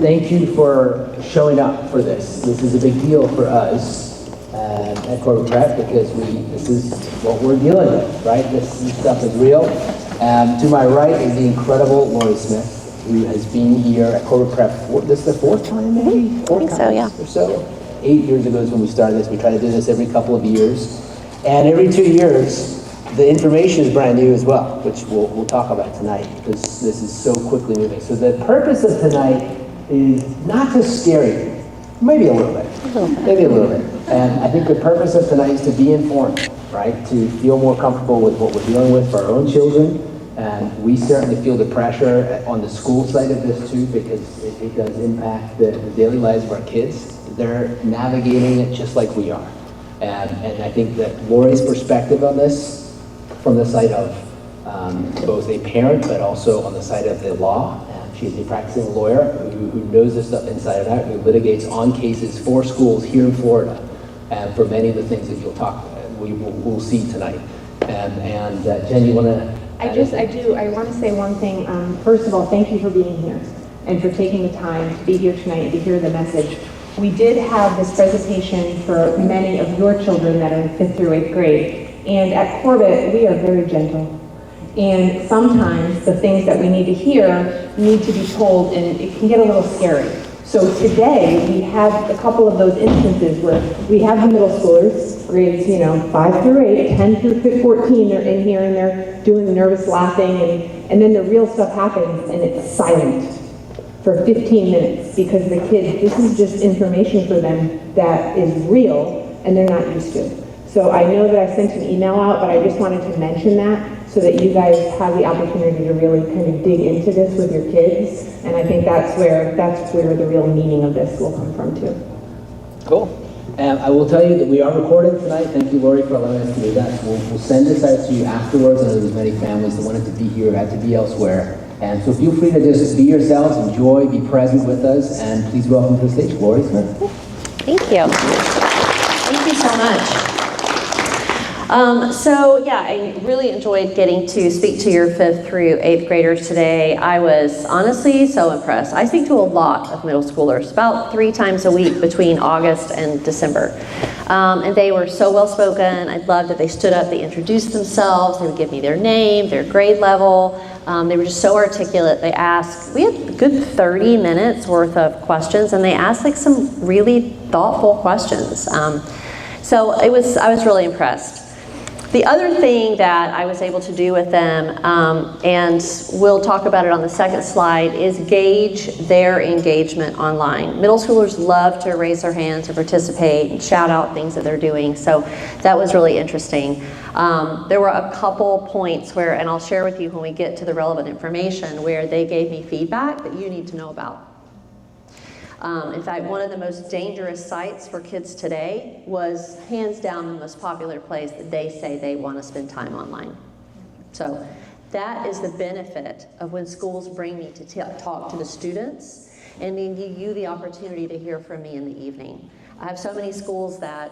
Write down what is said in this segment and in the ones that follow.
thank you for showing up for this. This is a big deal for us at Corbett Prep because this is what we're dealing with, right? This stuff is real. To my right is the incredible Lori Smith, who has been here at Corbett Prep this is the fourth time, maybe? Four times so, yeah. or so. 8 years ago is when we started this. We try to do this every couple of years. And every 2 years, the information is brand new as well, which we'll talk about tonight, because this is so quickly moving. So the purpose of tonight is not to scare you, maybe a little bit, maybe a little bit. And I think the purpose of tonight is to be informed, right? To feel more comfortable with what we're dealing with for our own children. And we certainly feel the pressure on the school side of this too, because it does impact the daily lives of our kids. They're navigating it just like we are. And I think that Lori's perspective on this, from the side of both a parent, but also on the side of the law. She's a practicing lawyer who knows this stuff inside and out, who litigates on cases for schools here in Florida, and for many of the things that we'll see tonight. And Jen, you want to? I want to say one thing. First of all, thank you for being here and for taking the time to be here tonight and to hear the message. We did have this presentation for many of your children that are in 5th through 8th grade. And at Corbett, we are very gentle. And sometimes the things that we need to hear need to be told, and it can get a little scary. So today, we have a couple of those instances where we have the middle schoolers, grades 5 through 8, 10 through 14, they're in here and they're doing the nervous laughing, and then the real stuff happens and it's silent for 15 minutes because the kids, this is just information for them that is real and they're not used to. So I know that I sent an email out, but I just wanted to mention that so that you guys have the opportunity to really kind of dig into this with your kids. And I think that's where the real meaning of this will come from too. Cool. And I will tell you that we are recording tonight. Thank you, Lori, for allowing us to do that. We'll send this out to you afterwards. I know there's many families that wanted to be here, had to be elsewhere. And so feel free to just be yourselves, enjoy, be present with us, and please welcome to the stage, Lori Smith. Thank you. Thank you so much. I really enjoyed getting to speak to your 5th through 8th graders today. I was honestly so impressed. I speak to a lot of middle schoolers, about 3 times a week between August and December. And they were so well spoken. I loved that they stood up, they introduced themselves, they would give me their name, their grade level. They were just so articulate. They asked, we had a good 30 minutes worth of questions, and they asked like some really thoughtful questions. So I was really impressed. The other thing that I was able to do with them, and we'll talk about it on the second slide, is gauge their engagement online. Middle schoolers love to raise their hands or participate and shout out things that they're doing, so that was really interesting. There were a couple points where, and I'll share with you when we get to the relevant information, where they gave me feedback that you need to know about. In fact, one of the most dangerous sites for kids today was hands down the most popular place that they say they want to spend time online. So that is the benefit of when schools bring me to talk to the students and then give you the opportunity to hear from me in the evening. I have so many schools that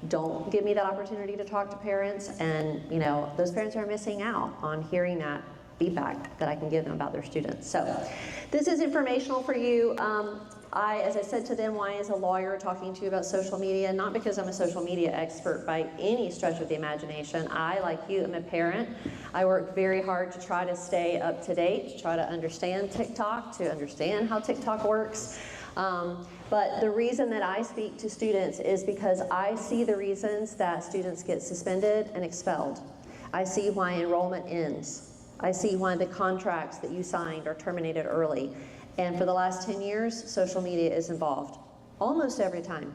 don't give me that opportunity to talk to parents, and those parents are missing out on hearing that feedback that I can give them about their students. So this is informational for you. As I said to them, why is a lawyer talking to you about social media? Not because I'm a social media expert by any stretch of the imagination. I, like you, am a parent. I work very hard to try to stay up to date, to try to understand TikTok, to understand how TikTok works. But the reason that I speak to students is because I see the reasons that students get suspended and expelled. I see why enrollment ends. I see why the contracts that you signed are terminated early. And for the last 10 years, social media is involved almost every time.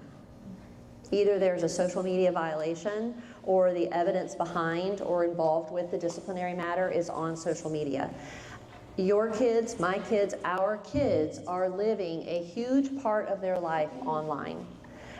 Either there's a social media violation or the evidence behind or involved with the disciplinary matter is on social media. Your kids, my kids, our kids are living a huge part of their life online.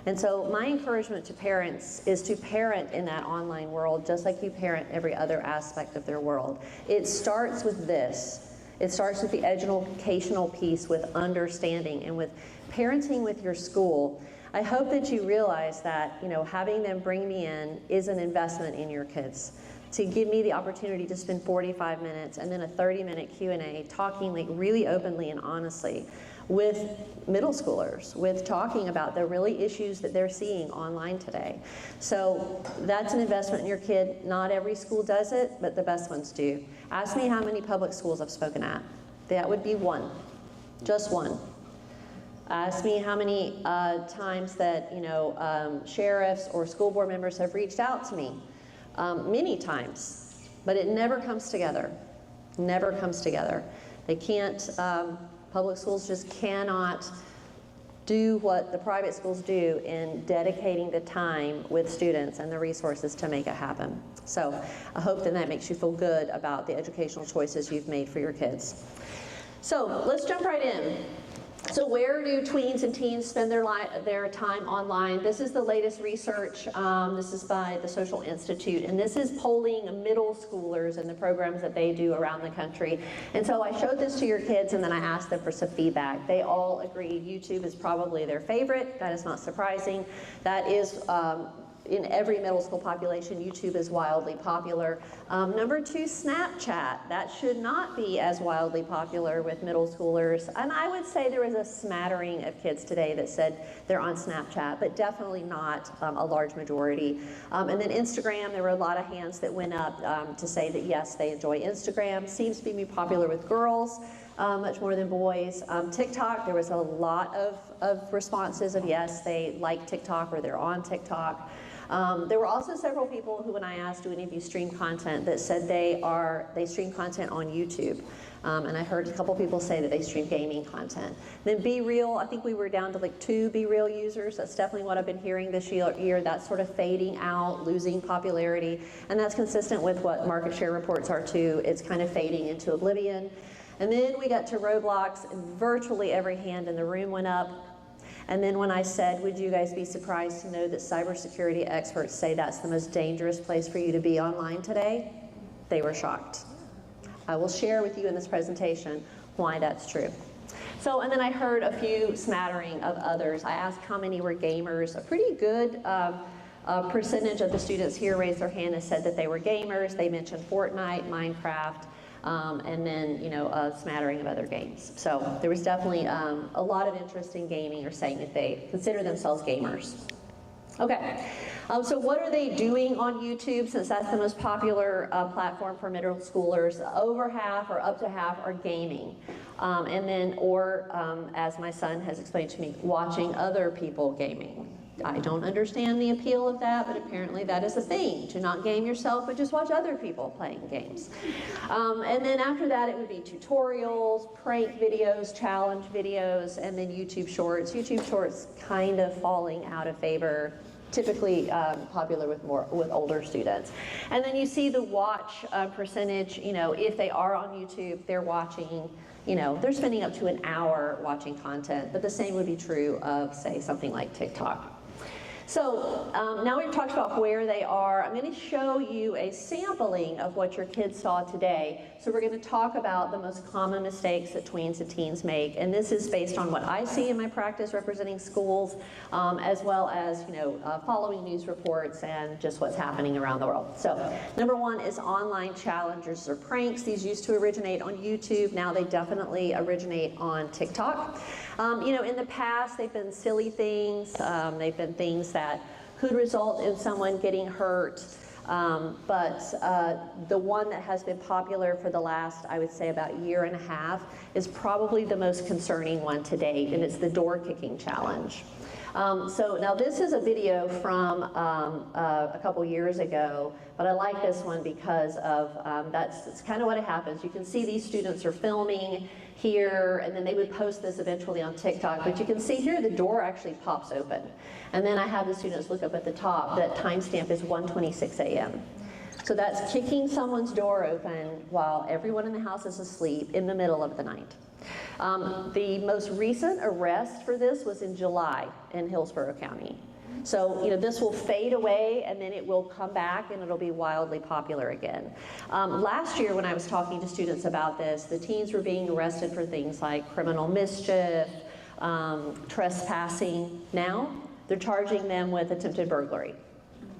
And so my encouragement to parents is to parent in that online world just like you parent every other aspect of their world. It starts with this. It starts with the educational piece, with understanding and with parenting with your school. I hope that you realize that, having them bring me in is an investment in your kids. To give me the opportunity to spend 45 minutes and then a 30-minute Q&A talking like really openly and honestly. with middle schoolers, with talking about the really issues that they're seeing online today. So that's an investment in your kid. Not every school does it, but the best ones do. Ask me how many public schools I've spoken at. That would be one, just one. Ask me how many times that sheriffs or school board members have reached out to me. Many times, but it never comes together. Never comes together. They can't. Public schools just cannot do what the private schools do in dedicating the time with students and the resources to make it happen. So I hope that makes you feel good about the educational choices you've made for your kids. So let's jump right in. So where do tweens and teens spend their time online? This is the latest research. This is by the Social Institute, and this is polling middle schoolers and the programs that they do around the country. And so I showed this to your kids, and then I asked them for some feedback. They all agreed YouTube is probably their favorite. That is not surprising. That is in every middle school population, YouTube is wildly popular. Number 2, Snapchat. That should not be as wildly popular with middle schoolers. And I would say there is a smattering of kids today that said they're on Snapchat, but definitely not a large majority. And then Instagram, there were a lot of hands that went up to say that yes, they enjoy Instagram. Seems to be popular with girls. Much more than boys. TikTok, there was a lot of responses of yes, they like TikTok or they're on TikTok. There were also several people who, when I asked, do any of you stream content, that said they stream content on YouTube. And I heard a couple people say that they stream gaming content. Then Be Real, I think we were down to like 2 Be Real users. That's definitely what I've been hearing this year. That's sort of fading out, losing popularity. And that's consistent with what market share reports are too. It's kind of fading into oblivion. And then we got to Roblox, and virtually every hand in the room went up. And then when I said, would you guys be surprised to know that cybersecurity experts say that's the most dangerous place for you to be online today? They were shocked. I will share with you in this presentation why that's true. So, and then I heard a few smattering of others. I asked how many were gamers. A pretty good percentage of the students here raised their hand and said that they were gamers. They mentioned Fortnite, Minecraft, and then, a smattering of other games. So there was definitely a lot of interest in gaming, or saying that they consider themselves gamers. Okay, so what are they doing on YouTube, since that's the most popular platform for middle schoolers? Over half or up to half are gaming. And then, as my son has explained to me, watching other people gaming. I don't understand the appeal of that, but apparently that is a thing, to not game yourself, but just watch other people playing games. And then after that, it would be tutorials, prank videos, challenge videos, and then YouTube Shorts. YouTube Shorts kind of falling out of favor, typically popular with older students. And then you see the watch percentage, if they are on YouTube, they're watching, they're spending up to an hour watching content, but the same would be true of, say, something like TikTok. So now we've talked about where they are. I'm going to show you a sampling of what your kids saw today. So we're going to talk about the most common mistakes that tweens and teens make. And this is based on what I see in my practice representing schools, as well as, following news reports and just what's happening around the world. So number 1 is online challenges or pranks. These used to originate on YouTube. Now they definitely originate on TikTok. In the past, they've been silly things. They've been things that could result in someone getting hurt. But the one that has been popular for the last, I would say, about year and a half is probably the most concerning one to date, and it's the door kicking challenge. So now this is a video from a couple years ago, but I like this one because of that's kind of what happens. You can see these students are filming here, and then they would post this eventually on TikTok, but you can see here the door actually pops open. And then I have the students look up at the top, that timestamp is 1:26 a.m. So that's kicking someone's door open while everyone in the house is asleep in the middle of the night. The most recent arrest for this was in July in Hillsborough County. So, this will fade away and then it will come back and it'll be wildly popular again. Last year when I was talking to students about this, the teens were being arrested for things like criminal mischief, trespassing. Now, they're charging them with attempted burglary.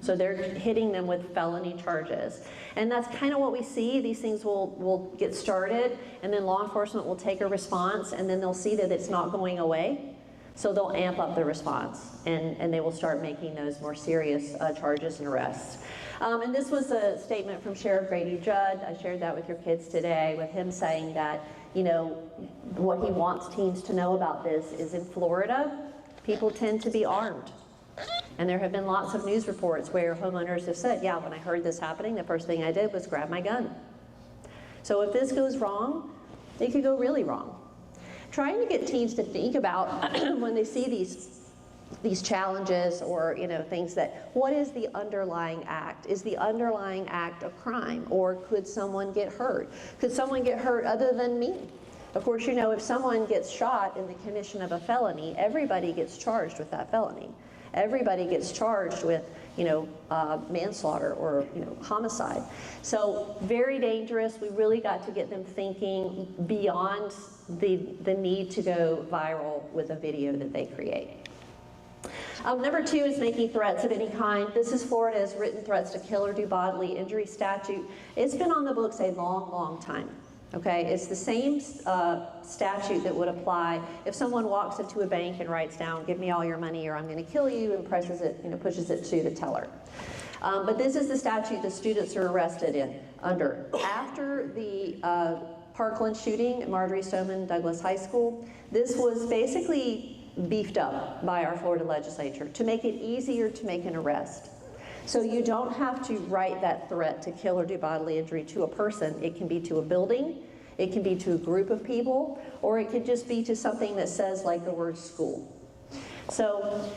So they're hitting them with felony charges. And that's kind of what we see. These things will get started, and then law enforcement will take a response, and then they'll see that it's not going away. So they'll amp up the response, and they will start making those more serious charges and arrests. And this was a statement from Sheriff Grady Judd. I shared that with your kids today, with him saying that, you know, what he wants teens to know about this is in Florida, people tend to be armed. And there have been lots of news reports where homeowners have said, yeah, when I heard this happening, the first thing I did was grab my gun. So if this goes wrong, it could go really wrong. Trying to get teens to think about when they see these challenges, or, you know, things that, what is the underlying act? Is the underlying act a crime, or could someone get hurt? Could someone get hurt other than me? Of course, you know, if someone gets shot in the commission of a felony, everybody gets charged with that felony. Everybody gets charged with, you know, manslaughter or, you know, homicide. So very dangerous. We really got to get them thinking beyond the need to go viral with a video that they create. Number 2 is making threats of any kind. This is Florida's written threats to kill or do bodily injury statute. It's been on the books a long, long time. Okay, it's the same statute that would apply if someone walks into a bank and writes down, "Give me all your money or I'm going to kill you," and presses it, you know, pushes it to the teller. But this is the statute the students are arrested under. After the Parkland shooting at Marjory Stoneman Douglas High School, this was basically beefed up by our Florida legislature to make it easier to make an arrest. So you don't have to write that threat to kill or do bodily injury to a person. It can be to a building, it can be to a group of people, or it could just be to something that says like the word school. So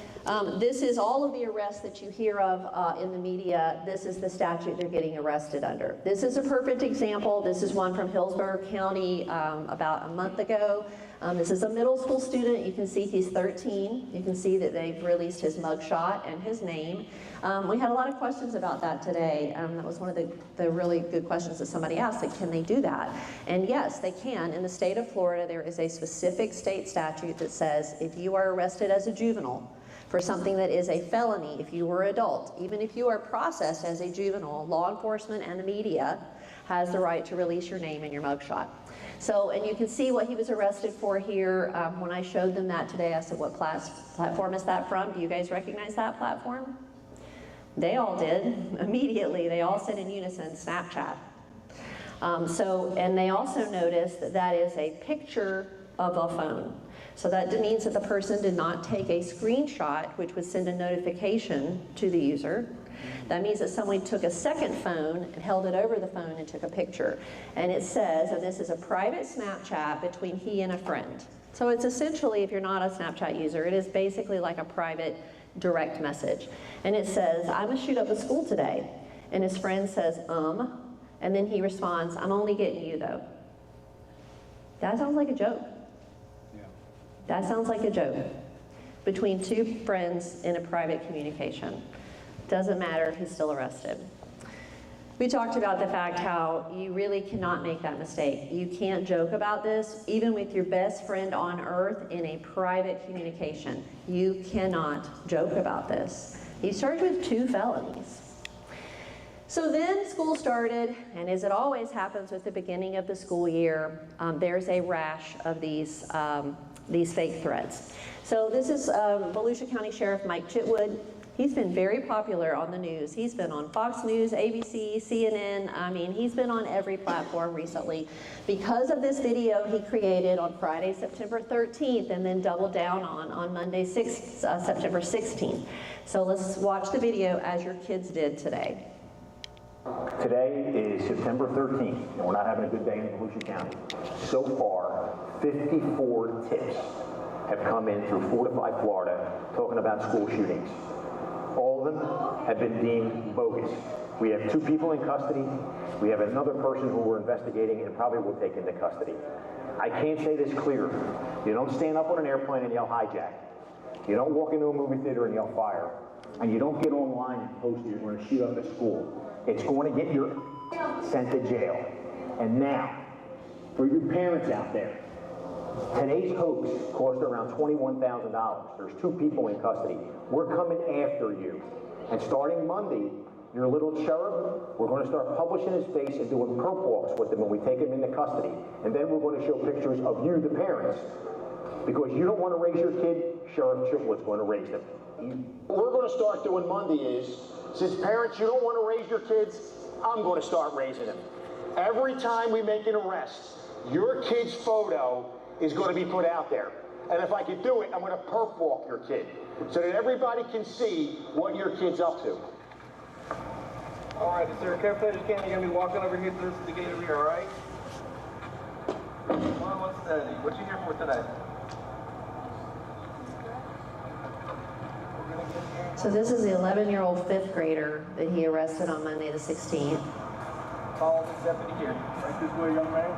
this is all of the arrests that you hear of in the media. This is the statute they're getting arrested under. This is a perfect example. This is one from Hillsborough County about a month ago. This is a middle school student. You can see he's 13. You can see that they've released his mugshot and his name. We had a lot of questions about that today. That was one of the really good questions that somebody asked, like, can they do that? And yes, they can. In the state of Florida, there is a specific state statute that says if you are arrested as a juvenile for something that is a felony, if you were an adult, even if you are processed as a juvenile, law enforcement and the media has the right to release your name and your mugshot. So, and you can see what he was arrested for here. When I showed them that today, I said, what platform is that from? Do you guys recognize that platform? They all did, immediately. They all said in unison, Snapchat. And they also noticed that that is a picture of a phone. So that means that the person did not take a screenshot, which would send a notification to the user. That means that someone took a second phone and held it over the phone and took a picture. And it says, and this is a private Snapchat between he and a friend. So it's essentially, if you're not a Snapchat user, it is basically like a private direct message. And it says, I'm gonna shoot up a school today. And his friend says, and then he responds, I'm only getting you though. That sounds like a joke. Yeah. That sounds like a joke between two friends in a private communication. Doesn't matter, he's still arrested. We talked about the fact how you really cannot make that mistake. You can't joke about this, even with your best friend on earth in a private communication. You cannot joke about this. He's charged with 2 felonies. So then school started, and as it always happens with the beginning of the school year, there's a rash of these fake threats. So this is Volusia County Sheriff Mike Chitwood. He's been very popular on the news. He's been on Fox News, ABC, CNN. I mean, he's been on every platform recently because of this video he created on Friday, September 13th, and then doubled down on Monday, September 16th. So let's watch the video as your kids did today. Today is September 13th, and we're not having a good day in Volusia County. So far, 54 tips have come in through Fortify Florida talking about school shootings. All of them have been deemed bogus. We have 2 people in custody. We have another person who we're investigating and probably will take into custody. I can't say this clearer. You don't stand up on an airplane and yell hijack. You don't walk into a movie theater and yell fire. And you don't get online and post you're going to shoot up a school. It's going to get you sent to jail. And now, for your parents out there, Today's hoax cost around $21,000. There's 2 people in custody. We're coming after you. And starting Monday, your little cherub, we're going to start publishing his face and doing perp walks with him when we take him into custody. And then we're going to show pictures of you, the parents, because you don't want to raise your kid, Sheriff Chipwood's going to raise them. What we're going to start doing Monday is, since parents, you don't want to raise your kids, I'm going to start raising them. Every time we make an arrest, your kid's photo is going to be put out there. And if I could do it, I'm going to perp walk your kid so that everybody can see what your kid's up to. All right, sir, carefully as you can. You're going to be walking over here through the gate over here, all right? Come on, what's steady? What you here for today? So this is the 11-year-old 5th grader that he arrested on Monday the 16th. Follow the deputy here. Right this way, young man.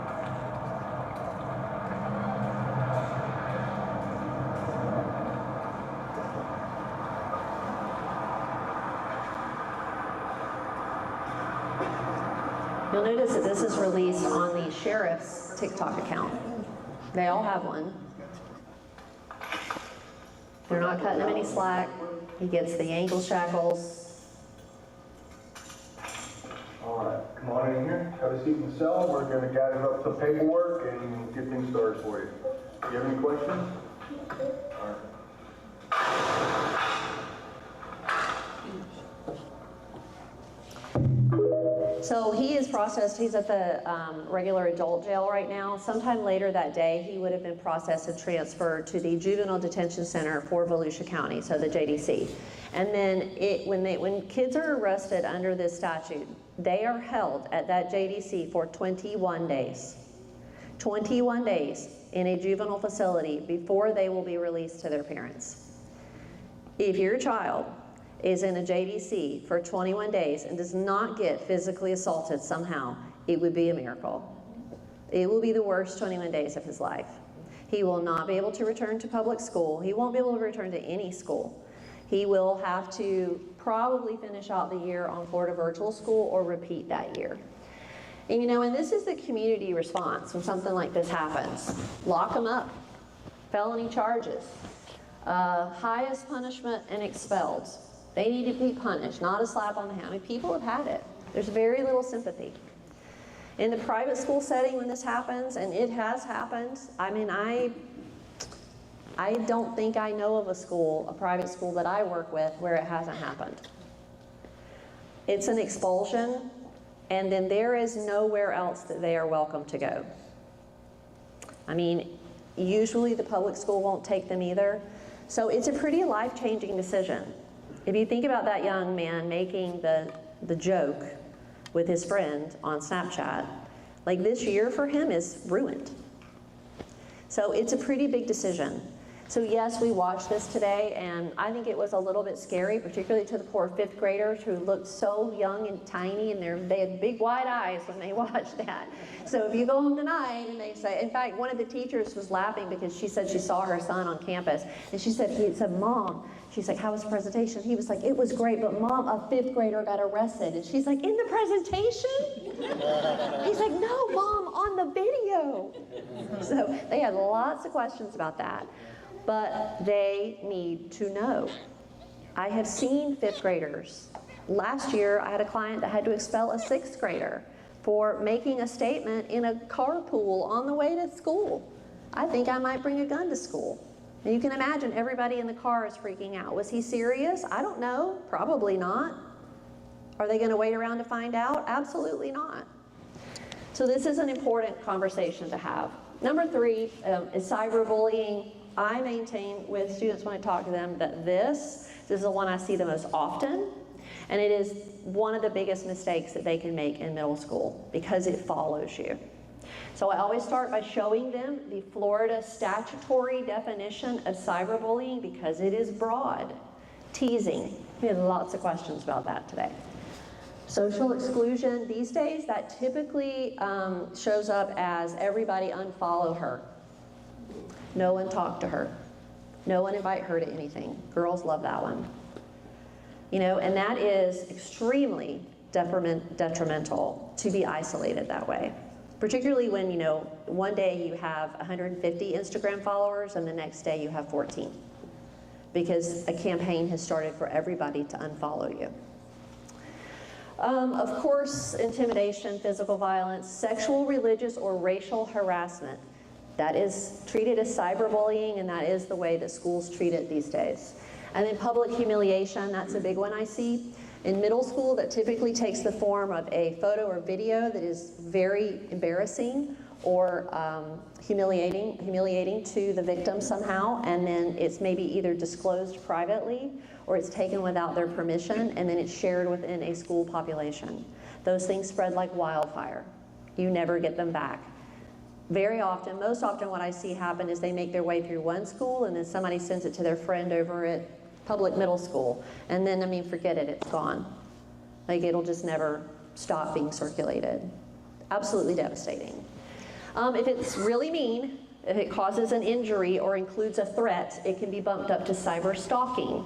You'll notice that this is released on the sheriff's TikTok account. They all have one. They're not cutting him any slack. He gets the ankle shackles. All right, come on in here, have a seat in the cell. We're going to gather up the paperwork and get things started for you. Do you have any questions? All right. So he is processed, he's at the regular adult jail right now. Sometime later that day, he would have been processed and transferred to the Juvenile Detention Center for Volusia County, so the JDC. And then when kids are arrested under this statute, they are held at that JDC for 21 days. 21 days in a juvenile facility before they will be released to their parents. If your child is in a JDC for 21 days and does not get physically assaulted somehow, it would be a miracle. It will be the worst 21 days of his life. He will not be able to return to public school. He won't be able to return to any school. He will have to probably finish out the year on Florida Virtual School or repeat that year. And and this is the community response when something like this happens. Lock them up. Felony charges. Highest punishment and expelled. They need to be punished, not a slap on the hand. I mean, people have had it. There's very little sympathy. In the private school setting when this happens, and it has happened, I mean, I don't think I know of a private school that I work with where it hasn't happened. It's an expulsion, and then there is nowhere else that they are welcome to go. I mean, usually the public school won't take them either. So it's a pretty life-changing decision. If you think about that young man making the joke with his friend on Snapchat, like this year for him is ruined. So it's a pretty big decision. So yes, we watched this today, and I think it was a little bit scary, particularly to the poor 5th graders who looked so young and tiny, and they had big wide eyes when they watched that. So if you go home tonight and they say, in fact, one of the teachers was laughing because she said she saw her son on campus, and he said, Mom, she's like, how was the presentation? He was like, it was great, but Mom, a 5th grader got arrested. And she's like, in the presentation? He's like, no, Mom, on the video. So they had lots of questions about that. But they need to know. I have seen 5th graders. Last year, I had a client that had to expel a 6th grader for making a statement in a carpool on the way to school. I think I might bring a gun to school. And you can imagine everybody in the car is freaking out. Was he serious? I don't know. Probably not. Are they going to wait around to find out? Absolutely not. So this is an important conversation to have. Number 3 is cyberbullying. I maintain with students when I talk to them that this is the one I see the most often, and it is one of the biggest mistakes that they can make in middle school because it follows you. So I always start by showing them the Florida statutory definition of cyberbullying because it is broad. Teasing. We had lots of questions about that today. Social exclusion these days, that typically shows up as everybody unfollow her. No one talk to her. No one invite her to anything. Girls love that one. And that is extremely detrimental to be isolated that way. Particularly when, you know, one day you have 150 Instagram followers and the next day you have 14. Because a campaign has started for everybody to unfollow you. Of course, intimidation, physical violence, sexual, religious, or racial harassment. That is treated as cyberbullying, and that is the way that schools treat it these days. And then public humiliation, that's a big one I see. In middle school, that typically takes the form of a photo or video that is very embarrassing or humiliating to the victim somehow, and then it's maybe either disclosed privately or it's taken without their permission, and then it's shared within a school population. Those things spread like wildfire. You never get them back. Very often, most often what I see happen is they make their way through one school and then somebody sends it to their friend over at public middle school, and then, I mean, forget it, it's gone. Like, it'll just never stop being circulated. Absolutely devastating. If it's really mean, if it causes an injury or includes a threat, it can be bumped up to cyber stalking,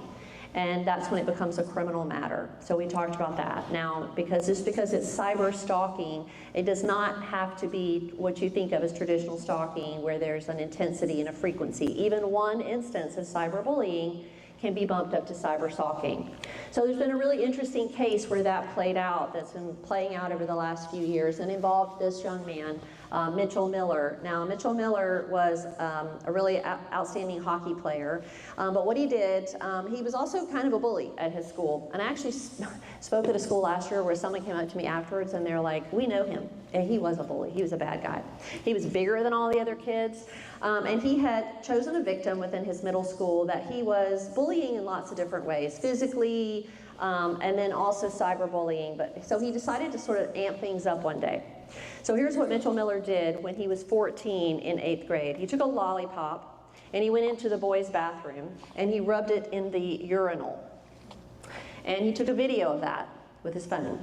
and that's when it becomes a criminal matter. So we talked about that. Now, because it's cyber stalking, it does not have to be what you think of as traditional stalking, where there's an intensity and a frequency. Even one instance of cyberbullying can be bumped up to cyber stalking. So there's been a really interesting case where that played out, that's been playing out over the last few years, and involved this young man, Mitchell Miller. Now, Mitchell Miller was a really outstanding hockey player, but what he did, he was also kind of a bully at his school. And I actually spoke at a school last year where someone came up to me afterwards and they're like, we know him. And he was a bully. He was a bad guy. He was bigger than all the other kids, and he had chosen a victim within his middle school that he was bullying in lots of different ways, physically, and then also cyberbullying. But so he decided to sort of amp things up one day. So here's what Mitchell Miller did when he was 14 in 8th grade. He took a lollipop and he went into the boys' bathroom and he rubbed it in the urinal. And he took a video of that with his phone.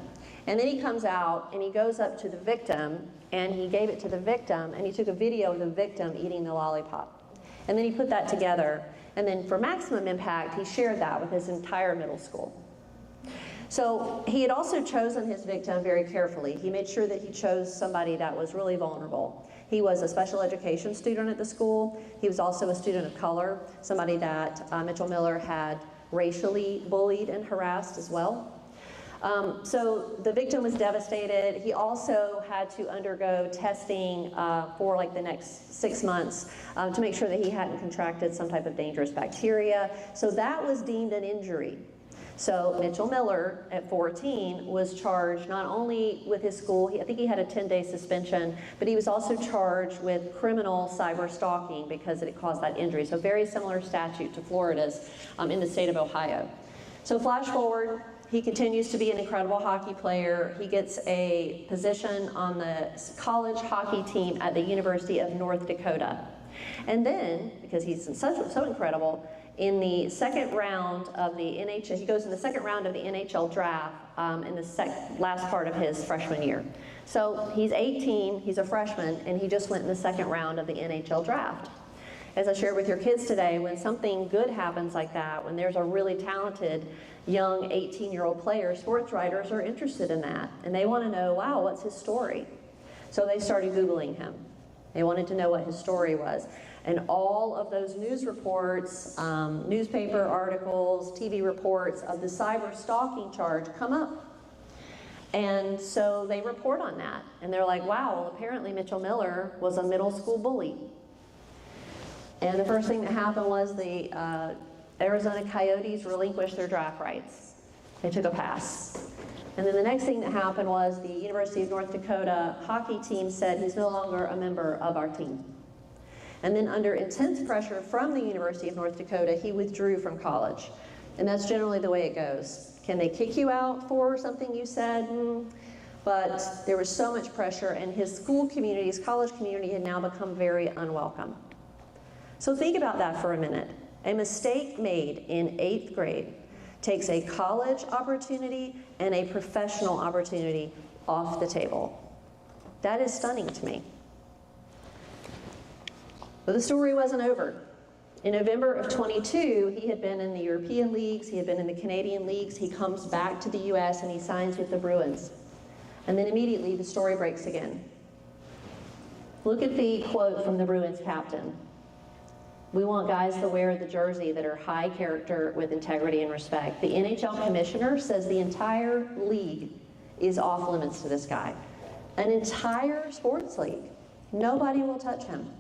And then he comes out and he goes up to the victim and he gave it to the victim, and he took a video of the victim eating the lollipop. And then he put that together, and then for maximum impact, he shared that with his entire middle school. So he had also chosen his victim very carefully. He made sure that he chose somebody that was really vulnerable. He was a special education student at the school. He was also a student of color, somebody that Mitchell Miller had racially bullied and harassed as well. So the victim was devastated. He also had to undergo testing for like the next 6 months to make sure that he hadn't contracted some type of dangerous bacteria. So that was deemed an injury. So Mitchell Miller, at 14, was charged not only with his school, I think he had a 10-day suspension, but he was also charged with criminal cyber stalking because it caused that injury. So very similar statute to Florida's in the state of Ohio. So flash forward, he continues to be an incredible hockey player. He gets a position on the college hockey team at the University of North Dakota. And then, because he's so incredible, in the second round of the NHL, he goes in the second round of the NHL draft in the last part of his freshman year. So he's 18, he's a freshman, and he just went in the second round of the NHL draft. As I shared with your kids today, when something good happens like that, when there's a really talented young 18-year-old player, sports writers are interested in that. And they want to know, wow, what's his story? So they started Googling him. They wanted to know what his story was. And all of those news reports, newspaper articles, TV reports of the cyber stalking charge come up. And so they report on that. And they're like, wow, well, apparently Mitchell Miller was a middle school bully. And the first thing that happened was the Arizona Coyotes relinquished their draft rights. They took a pass. And then the next thing that happened was the University of North Dakota hockey team said he's no longer a member of our team. And then under intense pressure from the University of North Dakota, he withdrew from college. And that's generally the way it goes. Can they kick you out for something you said? But there was so much pressure, and his school community, his college community, had now become very unwelcome. So think about that for a minute. A mistake made in 8th grade takes a college opportunity and a professional opportunity off the table. That is stunning to me. But the story wasn't over. In November of 22, he had been in the European leagues, he had been in the Canadian leagues, he comes back to the US and he signs with the Bruins. And then immediately the story breaks again. Look at the quote from the Bruins captain. We want guys to wear the jersey that are high character with integrity and respect. The NHL commissioner says the entire league is off limits to this guy. An entire sports league. Nobody will touch him.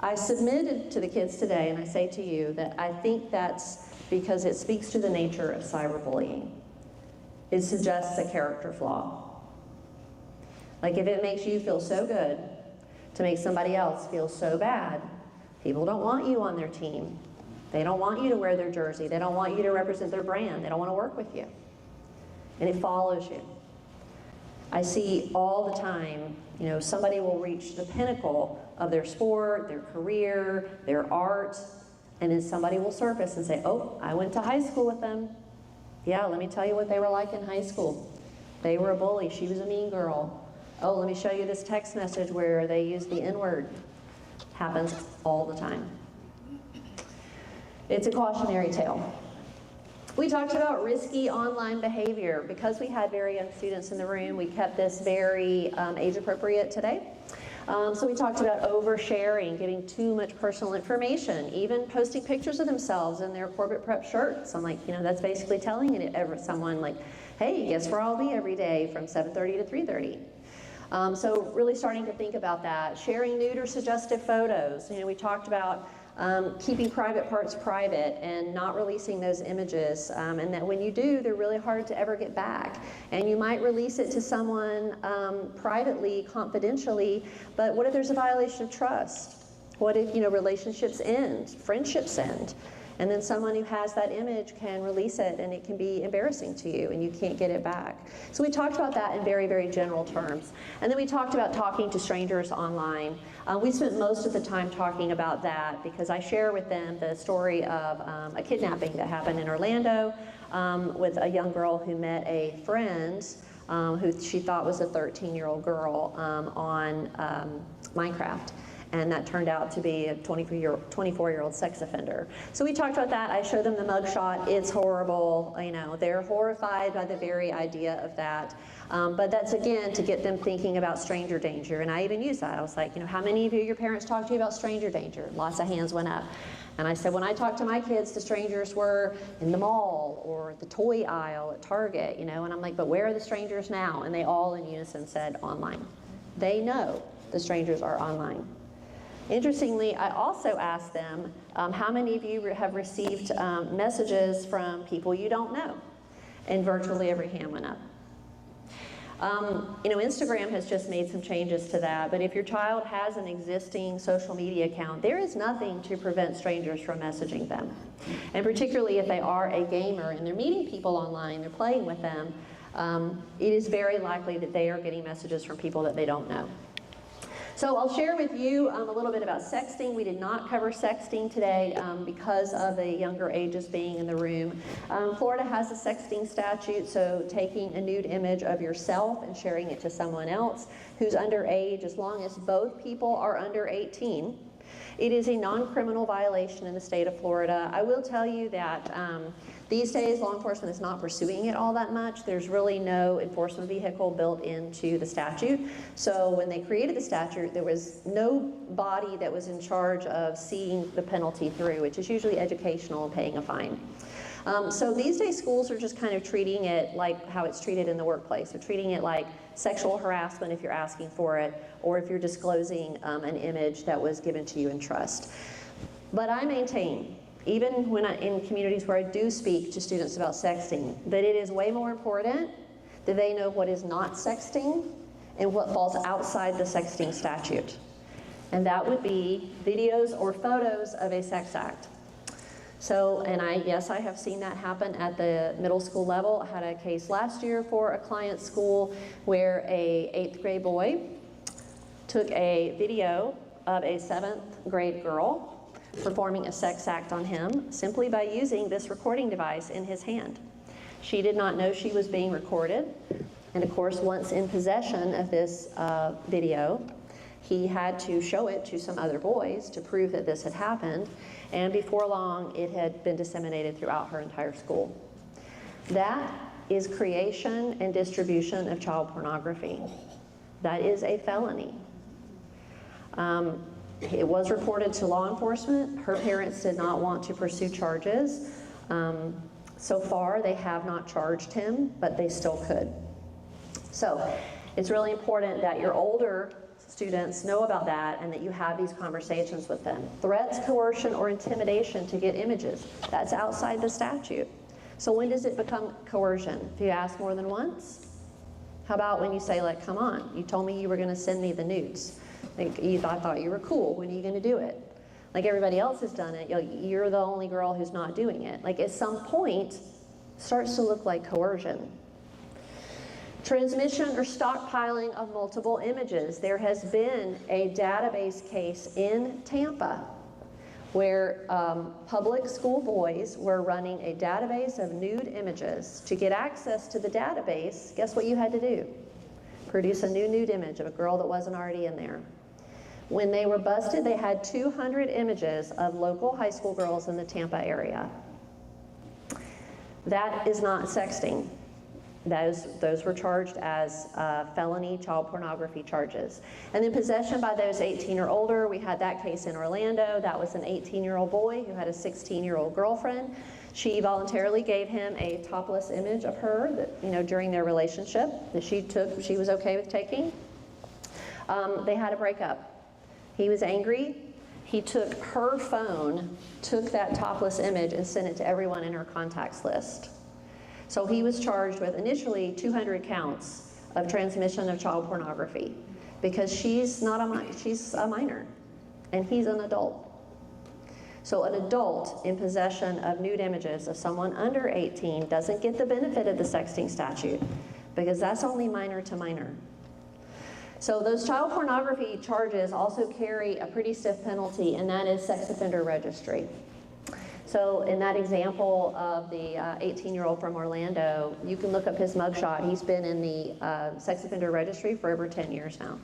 I submitted to the kids today, and I say to you that I think that's because it speaks to the nature of cyberbullying. It suggests a character flaw. Like if it makes you feel so good to make somebody else feel so bad, people don't want you on their team. They don't want you to wear their jersey. They don't want you to represent their brand. They don't want to work with you. And it follows you. I see all the time, you know, somebody will reach the pinnacle of their sport, their career, their art, and then somebody will surface and say, oh, I went to high school with them. Yeah, let me tell you what they were like in high school. They were a bully. She was a mean girl. Oh, let me show you this text message where they use the N-word. Happens all the time. It's a cautionary tale. We talked about risky online behavior. Because we had very young students in the room, we kept this very age appropriate today. So we talked about oversharing, giving too much personal information, even posting pictures of themselves in their corporate prep shirts. I'm like, you know, that's basically telling someone like, hey, guess where I'll be every day from 7:30 to 3:30. So really starting to think about that. Sharing nude or suggestive photos. You know, we talked about keeping private parts private and not releasing those images, and that when you do, they're really hard to ever get back. And you might release it to someone privately, confidentially, but what if there's a violation of trust? What if, you know, relationships end, friendships end, and then someone who has that image can release it and it can be embarrassing to you and you can't get it back. So we talked about that in very, very general terms. And then we talked about talking to strangers online. We spent most of the time talking about that because I share with them the story of a kidnapping that happened in Orlando with a young girl who met a friend who she thought was a 13-year-old girl on Minecraft. And that turned out to be a 24-year-old sex offender. So we talked about that. I showed them the mugshot. It's horrible. You know, they're horrified by the very idea of that. But that's, again, to get them thinking about stranger danger. And I even used that. I was like, you know, how many of you, your parents talked to you about stranger danger? Lots of hands went up. And I said, when I talked to my kids, the strangers were in the mall or the toy aisle at Target, you know. And I'm like, but where are the strangers now? And they all in unison said online. They know the strangers are online. Interestingly, I also asked them, how many of you have received messages from people you don't know? And virtually every hand went up. You know, Instagram has just made some changes to that, but if your child has an existing social media account, there is nothing to prevent strangers from messaging them. And particularly if they are a gamer and they're meeting people online, they're playing with them, it is very likely that they are getting messages from people that they don't know. So I'll share with you a little bit about sexting. We did not cover sexting today because of the younger ages being in the room. Florida has a sexting statute, so taking a nude image of yourself and sharing it to someone else who's underage, as long as both people are under 18. It is a non-criminal violation in the state of Florida. I will tell you that these days law enforcement is not pursuing it all that much. There's really no enforcement vehicle built into the statute. So when they created the statute, there was no body that was in charge of seeing the penalty through, which is usually educational and paying a fine. So these days schools are just kind of treating it like how it's treated in the workplace. They're treating it like sexual harassment if you're asking for it, or if you're disclosing an image that was given to you in trust. But I maintain, even when in communities where I do speak to students about sexting, that it is way more important that they know what is not sexting and what falls outside the sexting statute. And that would be videos or photos of a sex act. So, and yes, I have seen that happen at the middle school level. I had a case last year for a client school where a 8th grade boy took a video of a 7th grade girl performing a sex act on him simply by using this recording device in his hand. She did not know she was being recorded. And of course, once in possession of this video, he had to show it to some other boys to prove that this had happened. And before long, it had been disseminated throughout her entire school. That is creation and distribution of child pornography. That is a felony. It was reported to law enforcement. Her parents did not want to pursue charges. So far, they have not charged him, but they still could. So it's really important that your older students know about that and that you have these conversations with them. Threats, coercion, or intimidation to get images, that's outside the statute. So when does it become coercion? If you ask more than once? How about when you say, like, come on, you told me you were gonna send me the nudes. Like, I thought you were cool, when are you gonna do it? Like everybody else has done it, you're the only girl who's not doing it. Like at some point, starts to look like coercion. Transmission or stockpiling of multiple images. There has been a database case in Tampa where public school boys were running a database of nude images. To get access to the database, guess what you had to do? Produce a new nude image of a girl that wasn't already in there. When they were busted, they had 200 images of local high school girls in the Tampa area. That is not sexting. Those were charged as felony child pornography charges. And then possession by those 18 or older, we had that case in Orlando. That was an 18-year-old boy who had a 16-year-old girlfriend. She voluntarily gave him a topless image of her that, during their relationship that she was okay with taking. They had a breakup. He was angry. He took her phone, took that topless image and sent it to everyone in her contacts list. So he was charged with initially 200 counts of transmission of child pornography because she's a minor and he's an adult. So an adult in possession of nude images of someone under 18 doesn't get the benefit of the sexting statute because that's only minor to minor. So those child pornography charges also carry a pretty stiff penalty, and that is sex offender registry. So in that example of the 18-year-old from Orlando, you can look up his mugshot. He's been in the sex offender registry for over 10 years now.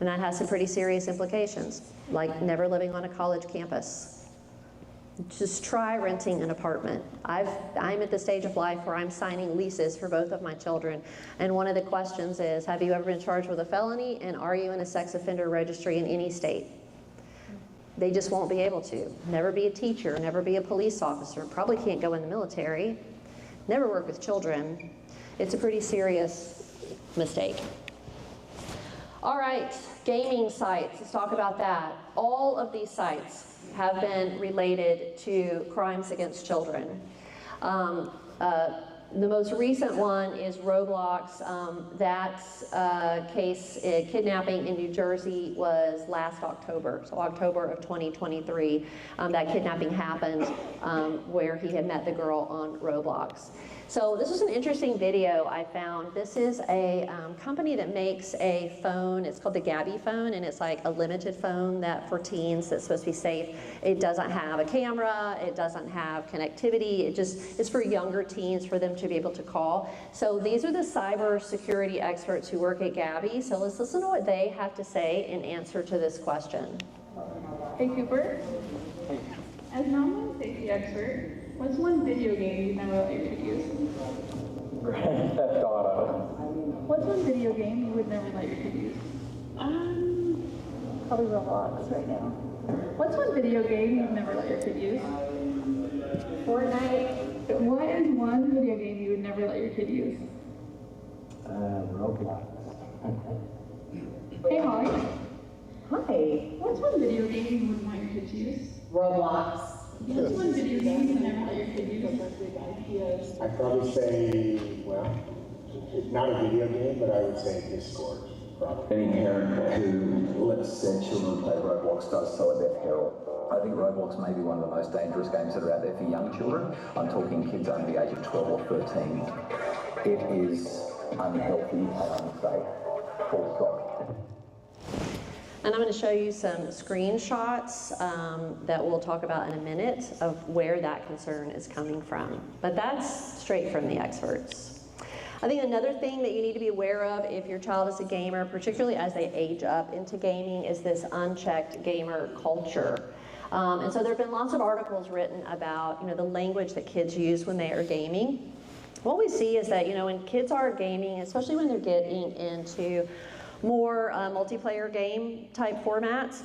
And that has some pretty serious implications, like never living on a college campus. Just try renting an apartment. I'm at the stage of life where I'm signing leases for both of my children. And one of the questions is, have you ever been charged with a felony? And are you in a sex offender registry in any state? They just won't be able to. Never be a teacher, never be a police officer, probably can't go in the military, never work with children. It's a pretty serious mistake. All right, gaming sites, let's talk about that. All of these sites have been related to crimes against children. The most recent one is Roblox. That case, kidnapping in New Jersey, was last October, so October of 2023. That kidnapping happened where he had met the girl on Roblox. So this was an interesting video I found. This is a company that makes a phone. It's called the Gabi phone, and it's like a limited phone that for teens that's supposed to be safe. It doesn't have a camera. It doesn't have connectivity. It's for younger teens for them to be able to call. So these are the cyber security experts who work at Gabi. So let's listen to what they have to say in answer to this question. Hey Cooper, as an online safety expert, what's one video game you've never let your kid use? Grand Theft Auto. What's one video game you would never let your kid use? Probably Roblox right now. What's one video game you've never let your kid use? Fortnite. What is one video game you would never let your kid use? Roblox. Hey Holly, Hi. what's one video game you wouldn't want your kid to use? Roblox. What's one video game you would never let your kid use? I'd probably say, well, not a video game, but I would say Discord, probably. Any parent who lets their children play Roblox does so at their peril. I think Roblox may be one of the most dangerous games that are out there for young children. I'm talking kids under the age of 12 or 13. It is unhealthy and unsafe. Full stop. And I'm going to show you some screenshots that we'll talk about in a minute of where that concern is coming from. But that's straight from the experts. I think another thing that you need to be aware of if your child is a gamer, particularly as they age up into gaming, is this unchecked gamer culture. And so there have been lots of articles written about the language that kids use when they are gaming. What we see is that when kids are gaming, especially when they're getting into more multiplayer game type formats,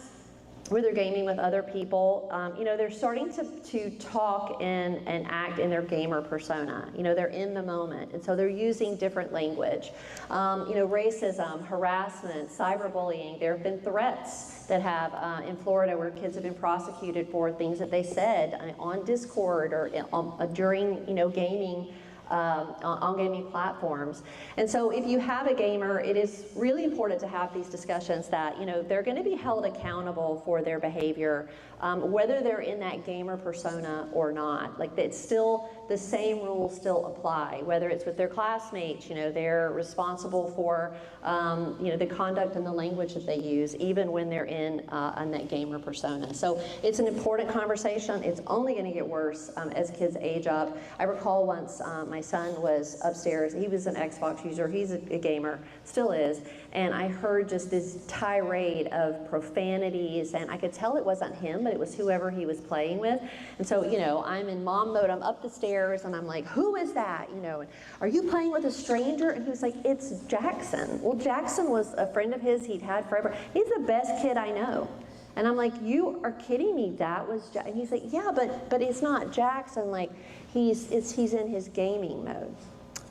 where they're gaming with other people, you know, they're starting to talk and act in their gamer persona. You know, they're in the moment, and so they're using different language. You know, racism, harassment, cyberbullying. There have been threats that have, in Florida, where kids have been prosecuted for things that they said on Discord or during, you know, gaming, on gaming platforms. And so if you have a gamer, it is really important to have these discussions that, you know, they're going to be held accountable for their behavior, whether they're in that gamer persona or not. Like, it's still, the same rules still apply, whether it's with their classmates. You know, they're responsible for, you know, the conduct and the language that they use, even when they're in that gamer persona. So it's an important conversation. It's only going to get worse as kids age up. I recall once my son was upstairs. He was an Xbox user. He's a gamer, still is. And I heard just this tirade of profanities, and I could tell it wasn't him, but it was whoever he was playing with. And so, you know, I'm in mom mode. I'm up the stairs, and I'm like, who is that? You know, are you playing with a stranger? And he was like, it's Jackson. Well, Jackson was a friend of his he'd had forever. He's the best kid I know. And I'm like, you are kidding me? That was Jackson. And he's like, yeah, but it's not Jackson. Like, he's in his gaming mode.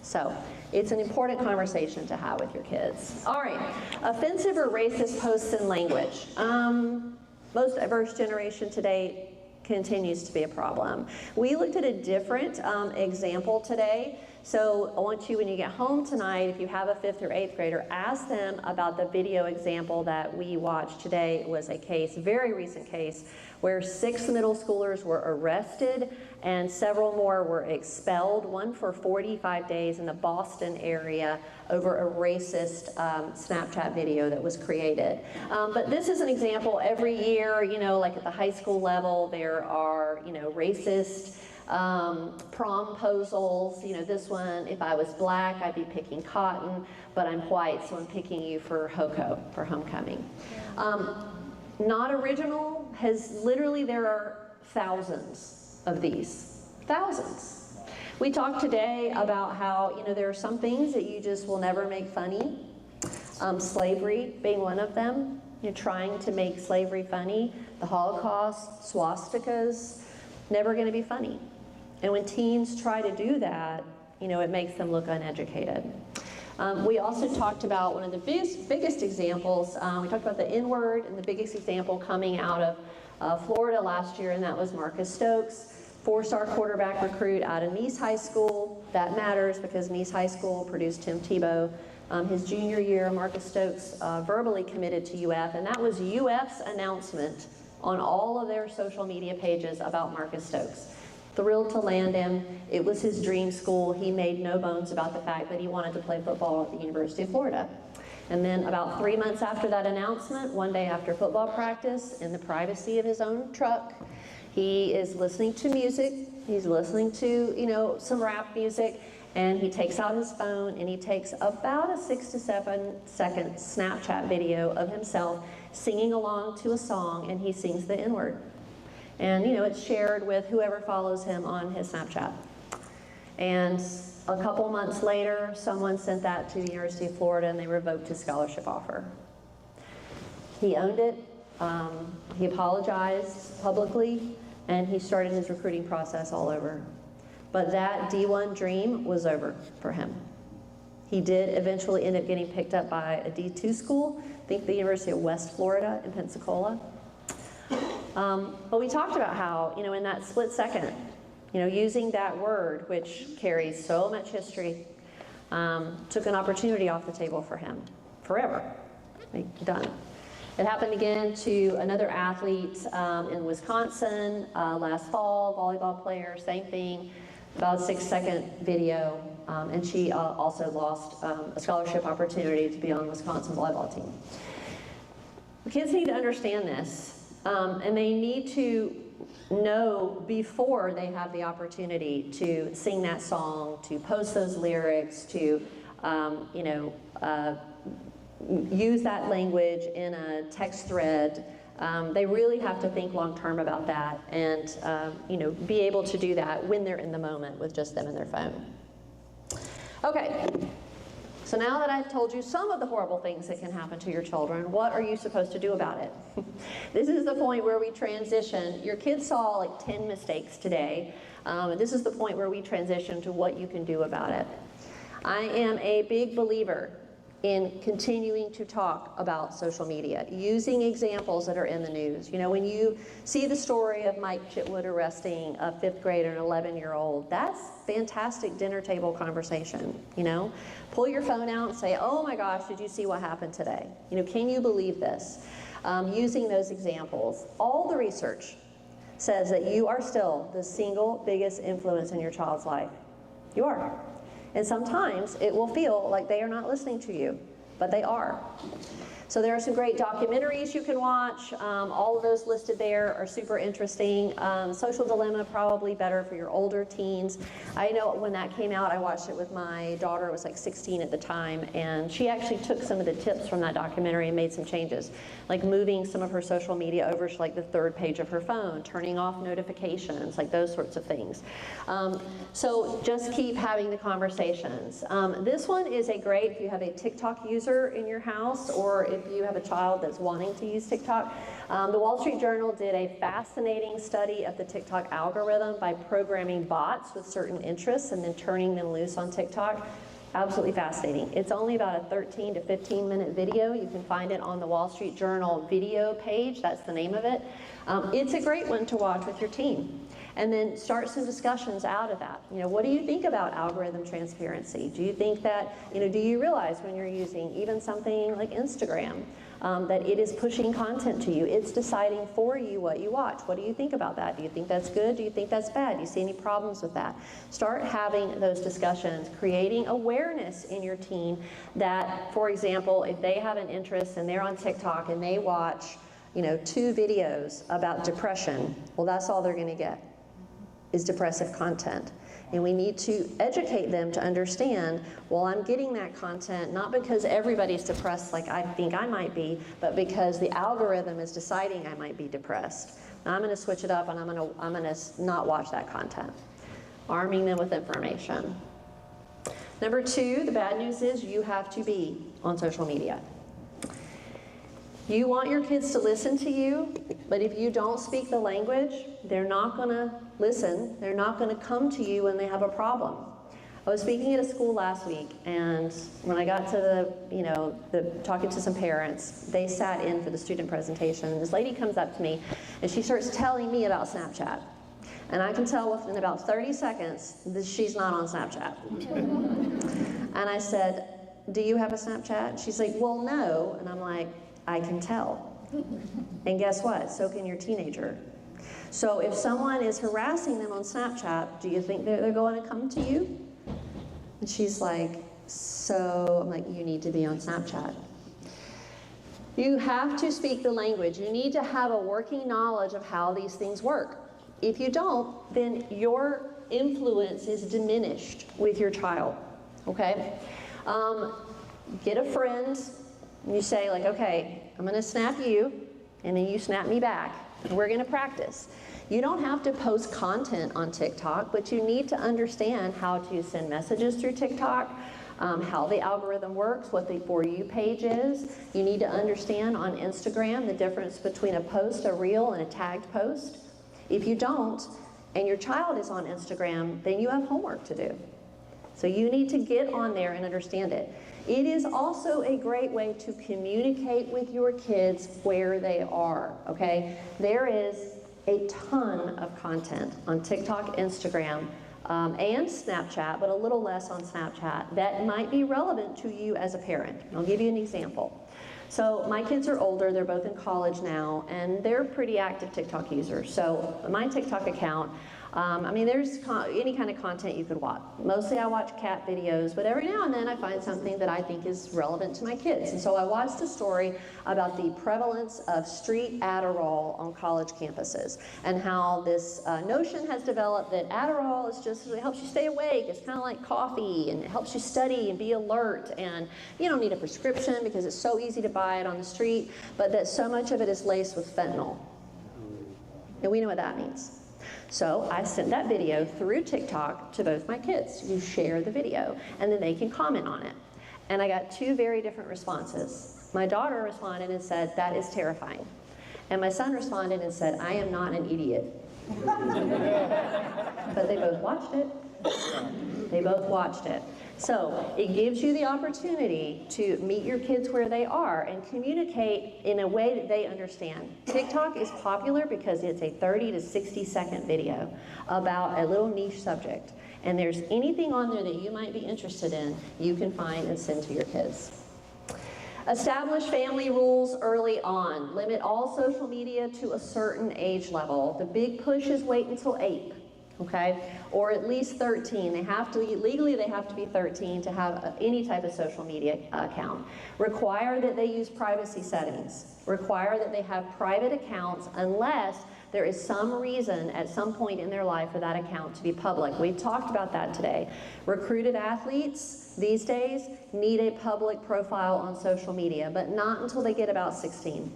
So it's an important conversation to have with your kids. All right, offensive or racist posts and language. Most diverse generation today continues to be a problem. We looked at a different example today. So I want you, when you get home tonight, if you have a 5th or 8th grader, ask them about the video example that we watched today. It was a case, very recent case, where 6 middle schoolers were arrested and several more were expelled, one for 45 days in the Boston area over a racist Snapchat video that was created. But this is an example. Every year, you know, like at the high school level, there are, you know, racist promposals. You know, this one, if I was black, I'd be picking cotton, but I'm white, so I'm picking you for HOCO, for homecoming. Not original, has literally, there are thousands of these, thousands. We talked today about how, you know, there are some things that you just will never make funny. Slavery being one of them. You're trying to make slavery funny. The Holocaust, swastikas, never going to be funny. And when teens try to do that, you know, it makes them look uneducated. We also talked about one of the biggest examples. We talked about the N-word, and the biggest example coming out of Florida last year, and that was Marcus Stokes, 4-star quarterback recruit out of Nice High School. That matters because Nice High School produced Tim Tebow. His junior year, Marcus Stokes verbally committed to UF, and that was UF's announcement on all of their social media pages about Marcus Stokes. Thrilled to land him. It was his dream school. He made no bones about the fact that he wanted to play football at the University of Florida. And then about 3 months after that announcement, one day after football practice, in the privacy of his own truck, he is listening to music. He's listening to, you know, some rap music, and he takes out his phone and he takes about a 6 to 7 second Snapchat video of himself singing along to a song, and he sings the N-word. And, you know, it's shared with whoever follows him on his Snapchat. And a couple months later, someone sent that to the University of Florida, and they revoked his scholarship offer. He owned it. He apologized publicly, and he started his recruiting process all over. But that D1 dream was over for him. He did eventually end up getting picked up by a D2 school, I think the University of West Florida in Pensacola. But we talked about how, you know, in that split second, you know, using that word, which carries so much history, took an opportunity off the table for him, forever. Done. It happened again to another athlete in Wisconsin last fall, volleyball player, same thing, about a 6 second video, and she also lost a scholarship opportunity to be on the Wisconsin volleyball team. The kids need to understand this. And they need to know before they have the opportunity to sing that song, to post those lyrics, to you know, use that language in a text thread. They really have to think long term about that, and you know, be able to do that when they're in the moment with just them and their phone. Okay. So now that I've told you some of the horrible things that can happen to your children, what are you supposed to do about it? This is the point where we transition. Your kids saw like 10 mistakes today. And this is the point where we transition to what you can do about it. I am a big believer in continuing to talk about social media, using examples that are in the news. You know, when you see the story of Mike Chitwood arresting a 5th grader and an 11-year-old, that's fantastic dinner table conversation, you know? Pull your phone out and say, oh my gosh, did you see what happened today? You know, can you believe this? Using those examples. All the research says that you are still the single biggest influence in your child's life. You are. And sometimes it will feel like they are not listening to you, but they are. So there are some great documentaries you can watch. All of those listed there are super interesting. Social Dilemma, probably better for your older teens. I know when that came out, I watched it with my daughter, was like 16 at the time, and she actually took some of the tips from that documentary and made some changes, like moving some of her social media over to like the 3rd page of her phone, turning off notifications, like those sorts of things. So just keep having the conversations. This one is a great, if you have a TikTok user in your house, or if you have a child that's wanting to use TikTok. The Wall Street Journal did a fascinating study of the TikTok algorithm by programming bots with certain interests and then turning them loose on TikTok. Absolutely fascinating. It's only about a 13 to 15 minute video. You can find it on the Wall Street Journal video page. That's the name of it. It's a great one to watch with your teen. And then start some discussions out of that. You know, what do you think about algorithm transparency? Do you think that, you know, do you realize when you're using even something like Instagram, that it is pushing content to you? It's deciding for you what you watch. What do you think about that? Do you think that's good? Do you think that's bad? Do you see any problems with that? Start having those discussions, creating awareness in your teen that, for example, if they have an interest and they're on TikTok and they watch, you know, 2 videos about depression, well, that's all they're going to get, is depressive content. And we need to educate them to understand, well, I'm getting that content not because everybody's depressed like I think I might be, but because the algorithm is deciding I might be depressed. Now I'm going to switch it up and I'm going to not watch that content. Arming them with information. Number 2, the bad news is you have to be on social media. You want your kids to listen to you, but if you don't speak the language, they're not going to listen. They're not going to come to you when they have a problem. I was speaking at a school last week, and when I got to talking to some parents, they sat in for the student presentation, and this lady comes up to me, and she starts telling me about Snapchat. And I can tell within about 30 seconds that she's not on Snapchat. And I said, do you have a Snapchat? She's like, well, no. And I'm like, I can tell. And guess what? So can your teenager. So if someone is harassing them on Snapchat, do you think they're going to come to you? And she's like, so I'm like, you need to be on Snapchat. You have to speak the language. You need to have a working knowledge of how these things work. If you don't, then your influence is diminished with your child, okay? Get a friend. You say like, okay, I'm going to snap you, and then you snap me back, and we're going to practice. You don't have to post content on TikTok, but you need to understand how to send messages through TikTok, how the algorithm works, what the For You page is. You need to understand on Instagram the difference between a post, a reel, and a tagged post. If you don't, and your child is on Instagram, then you have homework to do. So you need to get on there and understand it. It is also a great way to communicate with your kids where they are, okay? There is a ton of content on TikTok, Instagram, and Snapchat, but a little less on Snapchat, that might be relevant to you as a parent. I'll give you an example. So my kids are older, they're both in college now, and they're pretty active TikTok users. So my TikTok account, there's any kind of content you could watch. Mostly I watch cat videos, but every now and then I find something that I think is relevant to my kids. And so I watched a story about the prevalence of street Adderall on college campuses, and how this notion has developed that Adderall is just, it helps you stay awake. It's kind of like coffee, and it helps you study and be alert, and you don't need a prescription because it's so easy to buy it on the street, but that so much of it is laced with fentanyl. And we know what that means. So I sent that video through TikTok to both my kids. You share the video, and then they can comment on it. And I got two very different responses. My daughter responded and said, "That is terrifying." And my son responded and said, "I am not an idiot." But they both watched it. They both watched it. So it gives you the opportunity to meet your kids where they are and communicate in a way that they understand. TikTok is popular because it's a 30 to 60 second video about a little niche subject. And there's anything on there that you might be interested in, you can find and send to your kids. Establish family rules early on. Limit all social media to a certain age level. The big push is wait until 8. Okay, or at least 13. They have to, legally they have to be 13 to have any type of social media account. Require that they use privacy settings. Require that they have private accounts unless there is some reason at some point in their life for that account to be public. We've talked about that today. Recruited athletes these days need a public profile on social media, but not until they get about 16.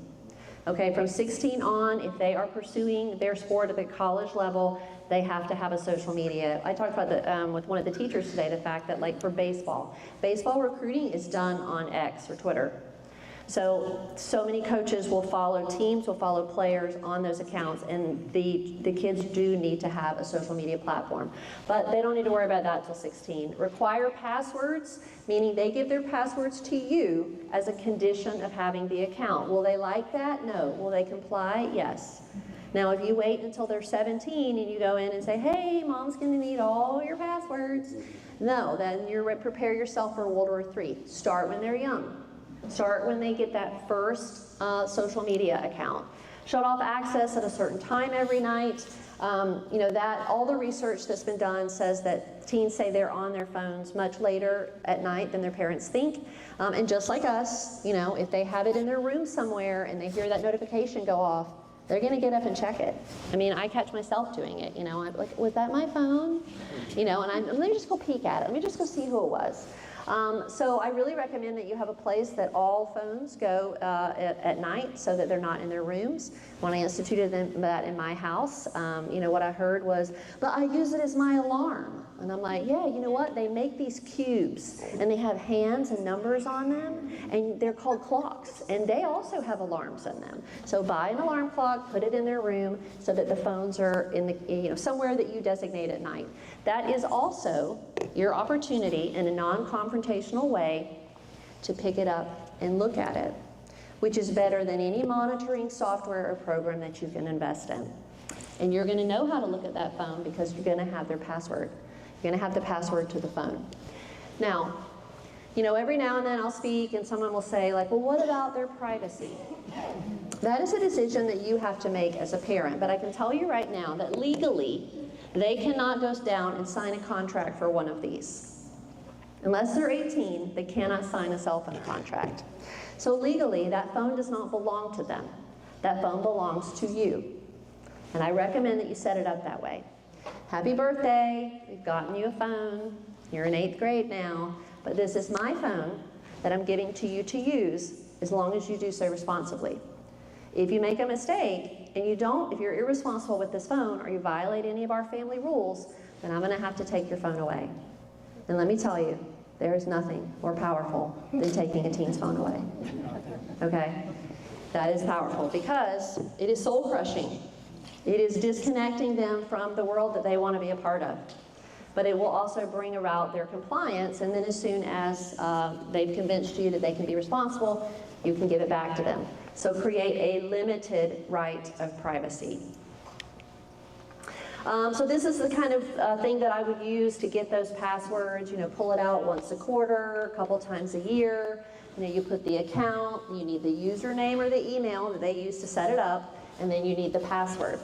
Okay, from 16 on, if they are pursuing their sport at the college level, they have to have a social media. I talked about with one of the teachers today, the fact that like for baseball recruiting is done on X or Twitter. So many coaches will follow, teams will follow players on those accounts, and the kids do need to have a social media platform. But they don't need to worry about that till 16. Require passwords, meaning they give their passwords to you as a condition of having the account. Will they like that? No. Will they comply? Yes. Now, if you wait until they're 17 and you go in and say, "Hey, mom's going to need all your passwords," no, then prepare yourself for World War III. Start when they're young. Start when they get that first social media account. Shut off access at a certain time every night. That all the research that's been done says that teens say they're on their phones much later at night than their parents think. And just like us, if they have it in their room somewhere and they hear that notification go off, they're going to get up and check it. I mean, I catch myself doing it. I'm like, was that my phone? And let me just go peek at it. Let me just go see who it was. So I really recommend that you have a place that all phones go at night so that they're not in their rooms. When I instituted that in my house, what I heard was, "But I use it as my alarm." And I'm like, yeah, you know what? They make these cubes and they have hands and numbers on them, and they're called clocks, and they also have alarms in them. So buy an alarm clock, put it in their room so that the phones are in the somewhere that you designate at night. That is also your opportunity in a non-confrontational way to pick it up and look at it, which is better than any monitoring software or program that you can invest in. And you're going to know how to look at that phone because you're going to have their password. You're going to have the password to the phone. Now, every now and then I'll speak and someone will say like, "Well, what about their privacy?" That is a decision that you have to make as a parent, but I can tell you right now that legally, they cannot go down and sign a contract for one of these. Unless they're 18, they cannot sign a cell phone contract. So legally, that phone does not belong to them. That phone belongs to you. And I recommend that you set it up that way. Happy birthday, we've gotten you a phone. You're in 8th grade now, but this is my phone that I'm giving to you to use as long as you do so responsibly. If you make a mistake and if you're irresponsible with this phone or you violate any of our family rules, then I'm going to have to take your phone away. And let me tell you, there is nothing more powerful than taking a teen's phone away. Okay? That is powerful because it is soul crushing. It is disconnecting them from the world that they want to be a part of. But it will also bring about their compliance, and then as soon as they've convinced you that they can be responsible, you can give it back to them. So create a limited right of privacy. So this is the kind of thing that I would use to get those passwords. Pull it out once a quarter, a couple times a year. You put the account, you need the username or the email that they use to set it up, and then you need the password.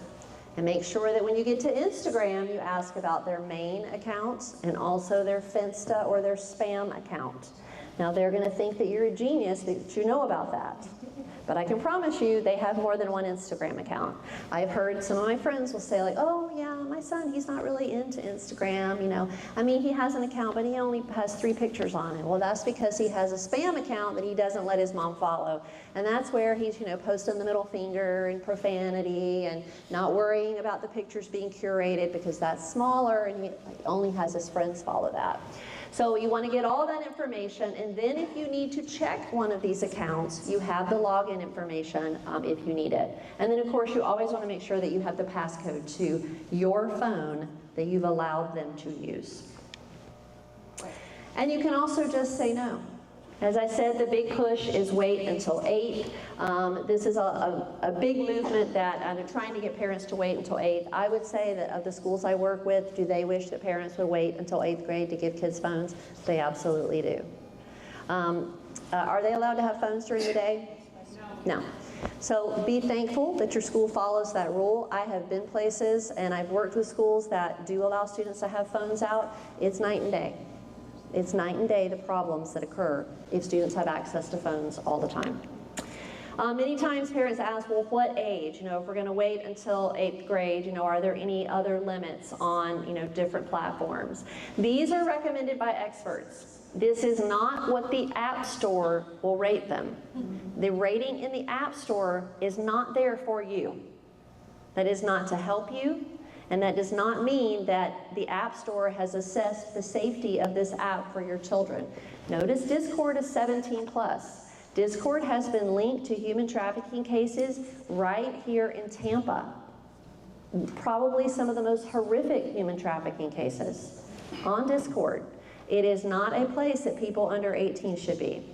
And make sure that when you get to Instagram, you ask about their main accounts and also their Finsta or their spam account. Now they're going to think that you're a genius that you know about that. But I can promise you they have more than one Instagram account. I've heard some of my friends will say like, "Oh yeah, my son, he's not really into Instagram, he has an account, but he only has 3 pictures on it." Well, that's because he has a spam account that he doesn't let his mom follow. And that's where he's, posting the middle finger and profanity and not worrying about the pictures being curated because that's smaller and he only has his friends follow that. So you want to get all that information, and then if you need to check one of these accounts, you have the login information if you need it. And then of course you always want to make sure that you have the passcode to your phone that you've allowed them to use. And you can also just say no. As I said, the big push is wait until 8. This is a big movement that I'm trying to get parents to wait until 8. I would say that of the schools I work with, do they wish that parents would wait until 8th grade to give kids phones? They absolutely do. Are they allowed to have phones during the day? No. So be thankful that your school follows that rule. I have been places and I've worked with schools that do allow students to have phones out. It's night and day. It's night and day the problems that occur if students have access to phones all the time. Many times parents ask, well, what age? If we're going to wait until 8th grade, are there any other limits on, different platforms? These are recommended by experts. This is not what the App Store will rate them. The rating in the App Store is not there for you. That is not to help you. And that does not mean that the App Store has assessed the safety of this app for your children. Notice Discord is 17+. Discord has been linked to human trafficking cases right here in Tampa. Probably some of the most horrific human trafficking cases on Discord. It is not a place that people under 18 should be.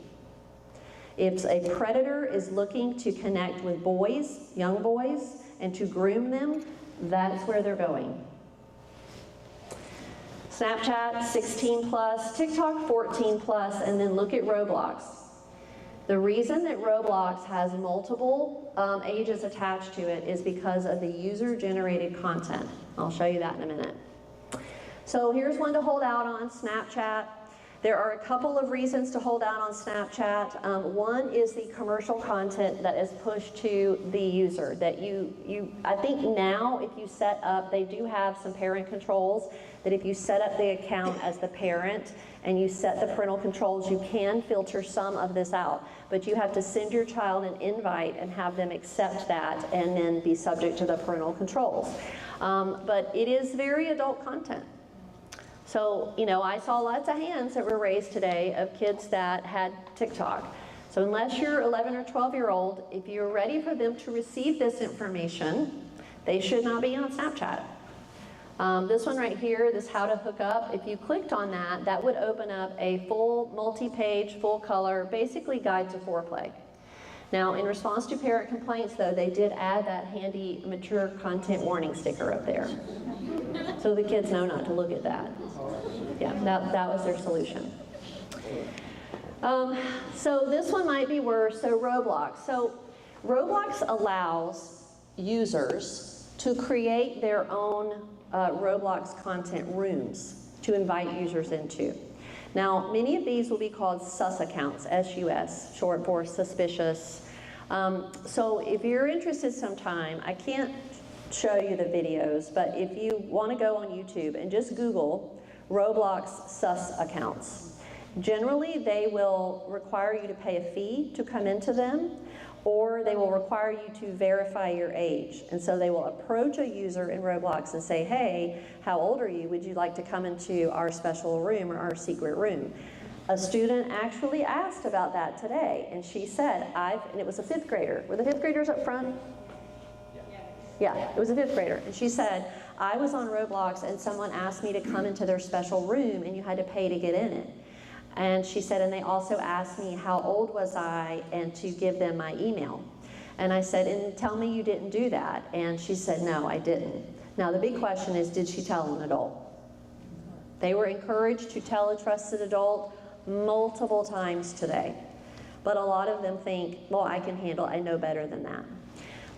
If a predator is looking to connect with boys, young boys, and to groom them, that's where they're going. Snapchat, 16+, TikTok, 14+, and then look at Roblox. The reason that Roblox has multiple ages attached to it is because of the user-generated content. I'll show you that in a minute. So here's one to hold out on, Snapchat. There are a couple of reasons to hold out on Snapchat. One is the commercial content that is pushed to the user. That I think now if you set up, they do have some parent controls, that if you set up the account as the parent and you set the parental controls, you can filter some of this out. But you have to send your child an invite and have them accept that and then be subject to the parental controls. But it is very adult content. So, I saw lots of hands that were raised today of kids that had TikTok. So unless you're 11 or 12-year-old, if you're ready for them to receive this information, they should not be on Snapchat. This one right here, this how to hook up, if you clicked on that, that would open up a full multi-page, full color, basically guide to foreplay. Now, in response to parent complaints, though, they did add that handy mature content warning sticker up there. So the kids know not to look at that. Yeah, that was their solution. So this one might be worse, so Roblox. So Roblox allows users to create their own Roblox content rooms to invite users into. Now, many of these will be called sus accounts, S-U-S, short for suspicious. So if you're interested sometime, I can't show you the videos, but if you want to go on YouTube and just Google Roblox sus accounts. Generally, they will require you to pay a fee to come into them, or they will require you to verify your age. And so they will approach a user in Roblox and say, hey, how old are you? Would you like to come into our special room or our secret room? A student actually asked about that today, and she said, and it was a 5th grader. Were the 5th graders up front? Yeah, it was a 5th grader. And she said, I was on Roblox and someone asked me to come into their special room and you had to pay to get in it. And she said, and they also asked me how old was I and to give them my email. And I said, and tell me you didn't do that. And she said, no, I didn't. Now the big question is, did she tell an adult? They were encouraged to tell a trusted adult multiple times today. But a lot of them think, well, I can handle it, I know better than that.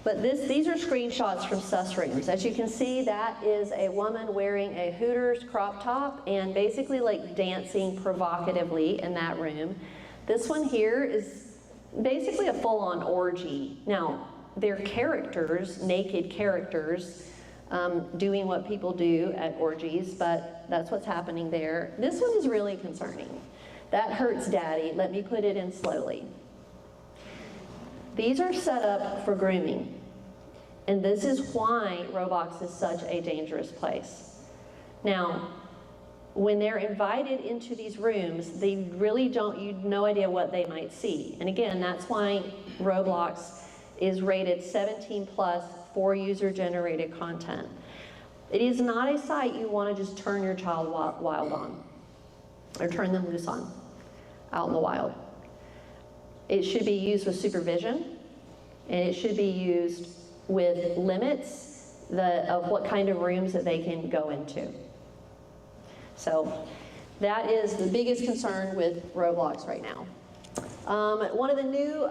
But these are screenshots from sus rooms. As you can see, that is a woman wearing a Hooters crop top and basically like dancing provocatively in that room. This one here is basically a full-on orgy. Now, they're characters, naked characters, doing what people do at orgies, but that's what's happening there. This one is really concerning. That hurts daddy. Let me put it in slowly. These are set up for grooming. And this is why Roblox is such a dangerous place. Now, when they're invited into these rooms, they really don't, you have no idea what they might see. And again, that's why Roblox is rated 17 plus for user-generated content. It is not a site you want to just turn your child wild on, or turn them loose on, out in the wild. It should be used with supervision, and it should be used with limits of what kind of rooms that they can go into. So that is the biggest concern with Roblox right now. One of the new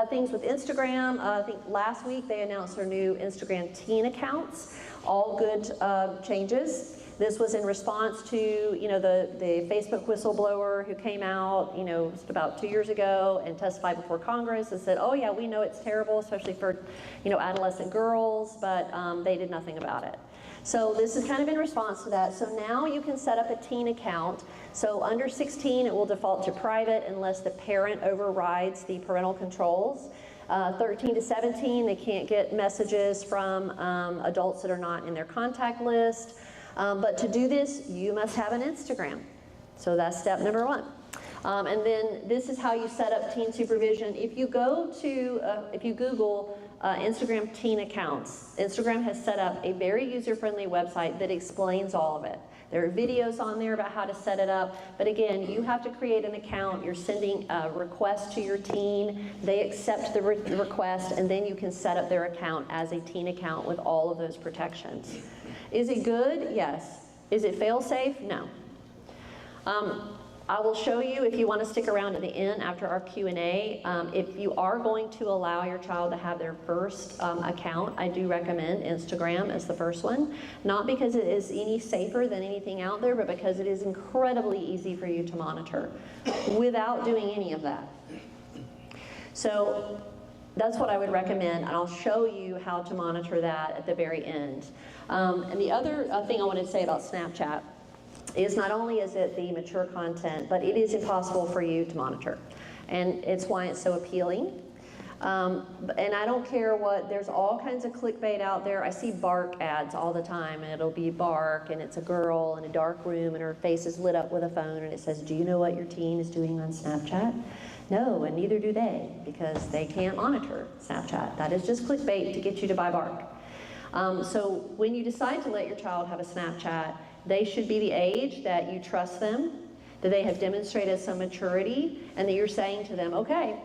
things with Instagram, I think last week they announced their new Instagram teen accounts. All good changes. This was in response to, the Facebook whistleblower who came out, just about 2 years ago and testified before Congress and said, oh yeah, we know it's terrible, especially for, adolescent girls, but they did nothing about it. So this is kind of in response to that. So now you can set up a teen account. So under 16, it will default to private unless the parent overrides the parental controls. 13 to 17, they can't get messages from adults that are not in their contact list. But to do this, you must have an Instagram. So that's step number one. And then this is how you set up teen supervision. If you go to, if you Google Instagram teen accounts, Instagram has set up a very user-friendly website that explains all of it. There are videos on there about how to set it up, but again, you have to create an account. You're sending a request to your teen. They accept the request, and then you can set up their account as a teen account with all of those protections. Is it good? Yes. Is it fail-safe? No. I will show you, if you want to stick around at the end after our Q&A, if you are going to allow your child to have their first account, I do recommend Instagram as the first one. Not because it is any safer than anything out there, but because it is incredibly easy for you to monitor without doing any of that. So that's what I would recommend, and I'll show you how to monitor that at the very end. And the other thing I wanted to say about Snapchat is not only is it the mature content, but it is impossible for you to monitor. And it's why it's so appealing. And I don't care what, there's all kinds of clickbait out there. I see bark ads all the time, and it'll be bark, and it's a girl in a dark room, and her face is lit up with a phone, and it says, do you know what your teen is doing on Snapchat? No, and neither do they, because they can't monitor Snapchat. That is just clickbait to get you to buy bark. So when you decide to let your child have a Snapchat, they should be the age that you trust them, that they have demonstrated some maturity, and that you're saying to them, okay,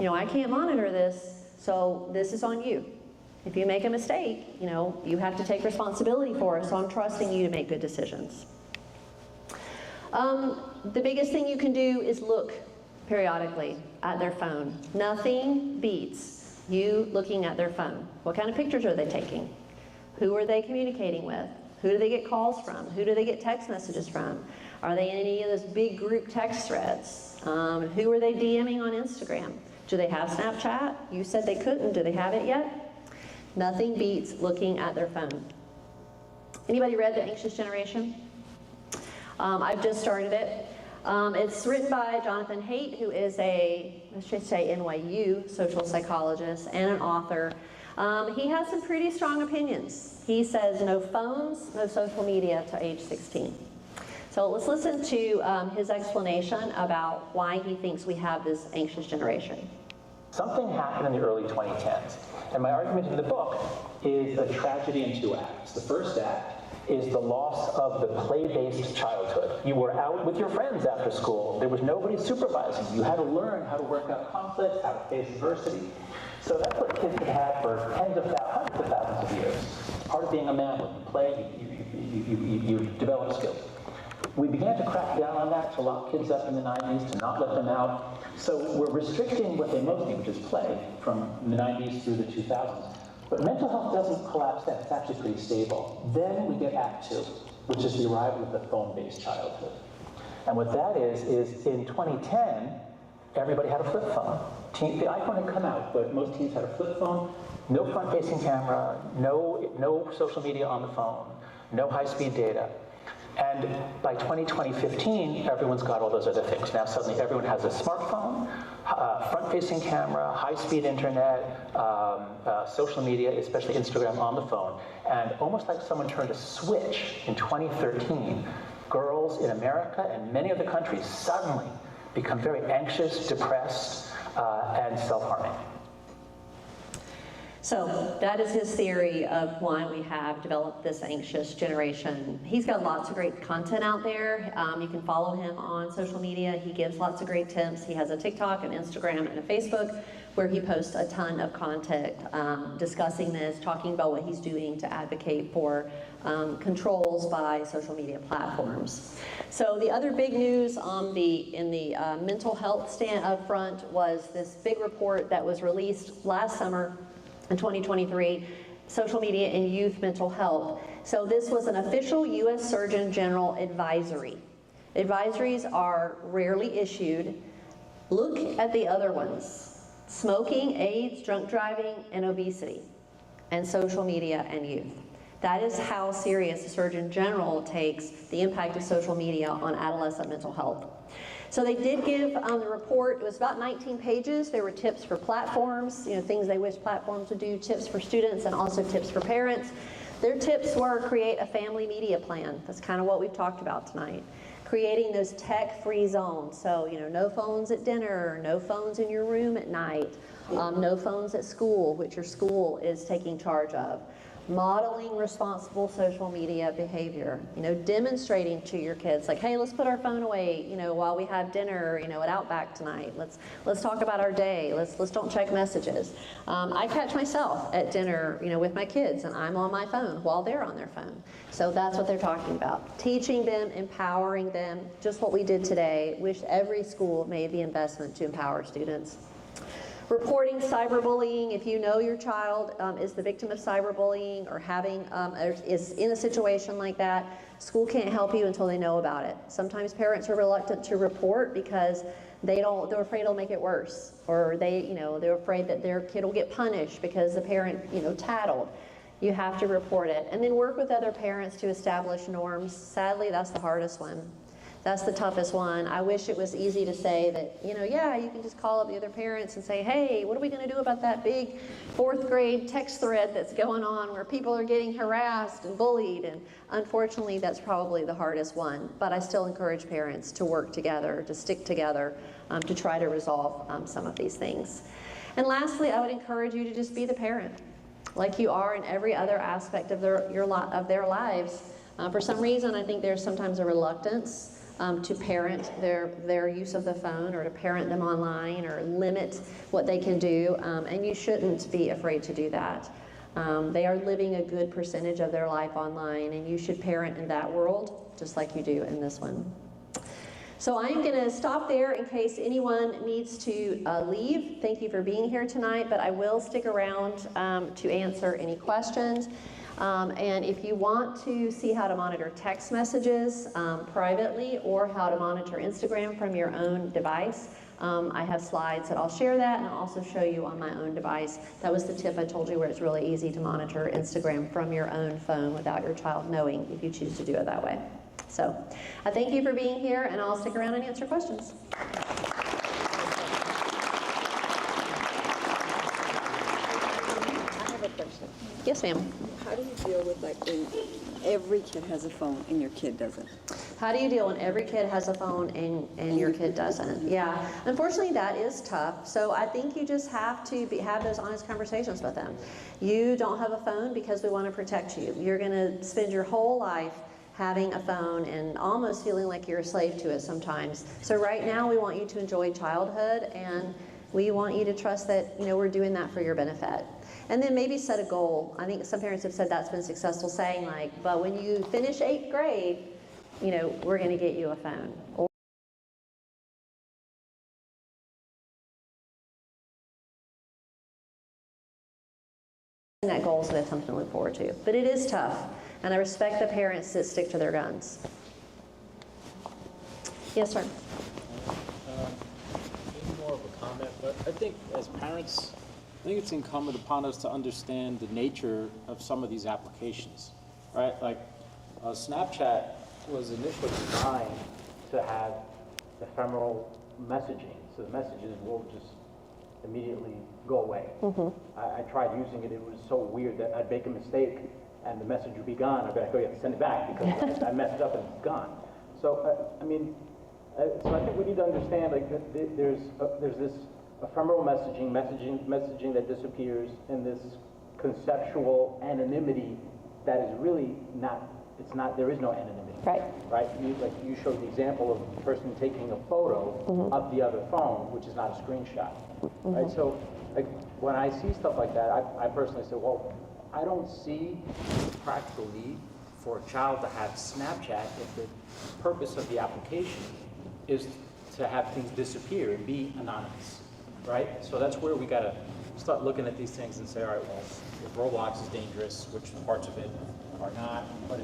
I can't monitor this, so this is on you. If you make a mistake, you have to take responsibility for it, so I'm trusting you to make good decisions. The biggest thing you can do is look periodically at their phone. Nothing beats you looking at their phone. What kind of pictures are they taking? Who are they communicating with? Who do they get calls from? Who do they get text messages from? Are they in any of those big group text threads? Who are they DMing on Instagram? Do they have Snapchat? You said they couldn't. Do they have it yet? Nothing beats looking at their phone. Anybody read The Anxious Generation? I've just started it. It's written by Jonathan Haidt, who is a, I should say NYU social psychologist and an author. He has some pretty strong opinions. He says no phones, no social media to age 16. So let's listen to his explanation about why he thinks we have this anxious generation. Something happened in the early 2010s, and my argument in the book is a tragedy in two acts. The first act is the loss of the play-based childhood. You were out with your friends after school. There was nobody supervising you. You had to learn how to work out conflict, how to face adversity. So that's what kids have had for hundreds of thousands of years. Part of being a man, when you play, you develop skills. We began to crack down on that, to lock kids up in the 90s, to not let them out. So we're restricting what they most need, which is play, from the 90s through the 2000s. But mental health doesn't collapse then, it's actually pretty stable. Then we get Act 2, which is the arrival of the phone-based childhood. And what that is in 2010, everybody had a flip phone. The iPhone had come out, but most teens had a flip phone, no front-facing camera, no social media on the phone, no high-speed data. And by 2015, everyone's got all those other things. Now suddenly everyone has a smartphone, front-facing camera, high-speed internet, social media, especially Instagram, on the phone. And almost like someone turned a switch in 2013, girls in America and many other countries suddenly become very anxious, depressed, and self-harming. So that is his theory of why we have developed this anxious generation. He's got lots of great content out there. You can follow him on social media. He gives lots of great tips. He has a TikTok, an Instagram, and a Facebook where he posts a ton of content discussing this, talking about what he's doing to advocate for controls by social media platforms. So the other big news in the mental health stand up front was this big report that was released last summer in 2023, Social Media and Youth Mental Health. So this was an official U.S. Surgeon General advisory. Advisories are rarely issued. Look at the other ones: smoking, AIDS, drunk driving, and obesity, and social media and youth. That is how serious the Surgeon General takes the impact of social media on adolescent mental health. So they did give the report. It was about 19 pages. There were tips for platforms, things they wish platforms would do, tips for students, and also tips for parents. Their tips were create a family media plan. That's kind of what we've talked about tonight. Creating those tech-free zones. So, no phones at dinner, no phones in your room at night, no phones at school, which your school is taking charge of. Modeling responsible social media behavior, demonstrating to your kids, like, hey, let's put our phone away, while we have dinner, at Outback tonight. Let's talk about our day. Let's don't check messages. I catch myself at dinner, with my kids, and I'm on my phone while they're on their phone. So that's what they're talking about. Teaching them, empowering them, just what we did today. Wish every school made the investment to empower students. Reporting cyberbullying. If you know your child is the victim of cyberbullying or is in a situation like that, school can't help you until they know about it. Sometimes parents are reluctant to report because they're afraid it'll make it worse, or they're afraid that their kid will get punished because the parent tattled. You have to report it, and then work with other parents to establish norms. Sadly, that's the hardest one. That's the toughest one. I wish it was easy to say that, yeah, you can just call up the other parents and say, hey, what are we going to do about that big 4th grade text thread that's going on where people are getting harassed and bullied? And unfortunately, that's probably the hardest one. But I still encourage parents to work together, to stick together, to try to resolve some of these things. And lastly, I would encourage you to just be the parent, like you are in every other aspect of their lives. For some reason, I think there's sometimes a reluctance to parent their use of the phone, or to parent them online, or limit what they can do, and you shouldn't be afraid to do that. They are living a good percentage of their life online, and you should parent in that world just like you do in this one. So I'm going to stop there in case anyone needs to leave. Thank you for being here tonight, but I will stick around to answer any questions. And if you want to see how to monitor text messages privately, or how to monitor Instagram from your own device, I have slides that I'll share that, and I'll also show you on my own device. That was the tip I told you, where it's really easy to monitor Instagram from your own phone without your child knowing, if you choose to do it that way. So I thank you for being here, and I'll stick around and answer questions. I have a question. Yes, ma'am. How do you deal with, like, when every kid has a phone and your kid doesn't? How do you deal when every kid has a phone and your kid doesn't? Yeah, unfortunately that is tough. So I think you just have to have those honest conversations with them. You don't have a phone because we want to protect you. You're going to spend your whole life having a phone and almost feeling like you're a slave to it sometimes. So right now we want you to enjoy childhood, and we want you to trust that we're doing that for your benefit. And then maybe set a goal. I think some parents have said that's been successful, saying like, but when you finish 8th grade, we're going to get you a phone. And that goal, so that's something to look forward to. But it is tough, and I respect the parents that stick to their guns. Yes, sir. Maybe more of a comment, but I think as parents, I think it's incumbent upon us to understand the nature of some of these applications, right? Like Snapchat was initially designed to have ephemeral messaging, so the messages will just immediately go away. I tried using it. It was so weird that I'd make a mistake and the message would be gone. I'd be like, oh, you have to send it back because I messed up and it's gone. So, so I think we need to understand, like, there's this ephemeral messaging that disappears, and this conceptual anonymity that is really not, there is no anonymity. Right. Right? You showed the example of the person taking a photo of the other phone, which is not a screenshot. Right? So, like, when I see stuff like that, I personally say, well, I don't see the practical need for a child to have Snapchat if the purpose of the application is to have things disappear and be anonymous, right? So that's where we gotta start looking at these things and say, all right, well, if Roblox is dangerous, which parts of it are not, but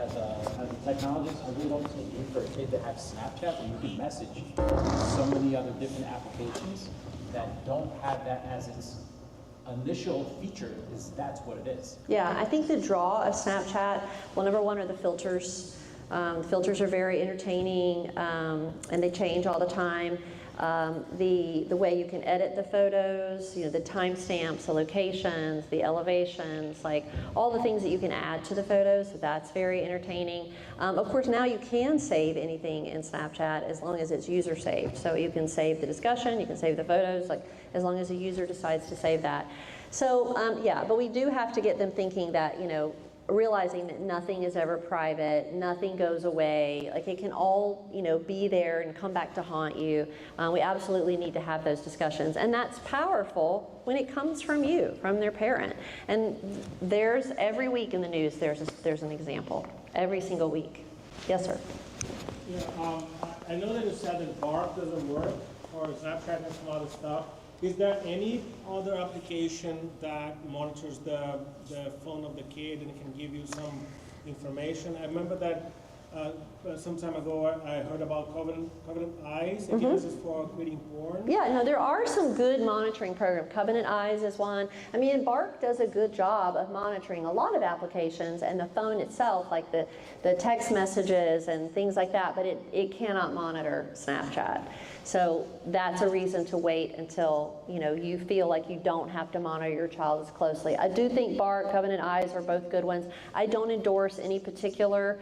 as a technologist, I really don't see a need for a kid to have Snapchat where you can message so many other different applications that don't have that as its initial feature. That's what it is. Yeah, I think the draw of Snapchat, well, number one are the filters. The filters are very entertaining, and they change all the time. The way you can edit the photos, the timestamps, the locations, the elevations, like all the things that you can add to the photos, so that's very entertaining. Of course, now you can save anything in Snapchat as long as it's user saved. So you can save the discussion, you can save the photos, like as long as the user decides to save that. So yeah, but we do have to get them thinking that, realizing that nothing is ever private, nothing goes away, like it can all, be there and come back to haunt you. We absolutely need to have those discussions, and that's powerful when it comes from you, from their parent. And there's, every week in the news, there's an example, every single week. Yes, sir? Yeah, I know that you said that Bark doesn't work, or Snapchat and some other stuff. Is there any other application that monitors the phone of the kid and can give you some information? I remember that some time ago I heard about Covenant Eyes. I guess this is for quitting porn. Yeah, no, there are some good monitoring programs. Covenant Eyes is one. I mean, Bark does a good job of monitoring a lot of applications and the phone itself, like the text messages and things like that, but it cannot monitor Snapchat. So that's a reason to wait until you feel like you don't have to monitor your child as closely. I do think Bark, Covenant Eyes are both good ones. I don't endorse any particular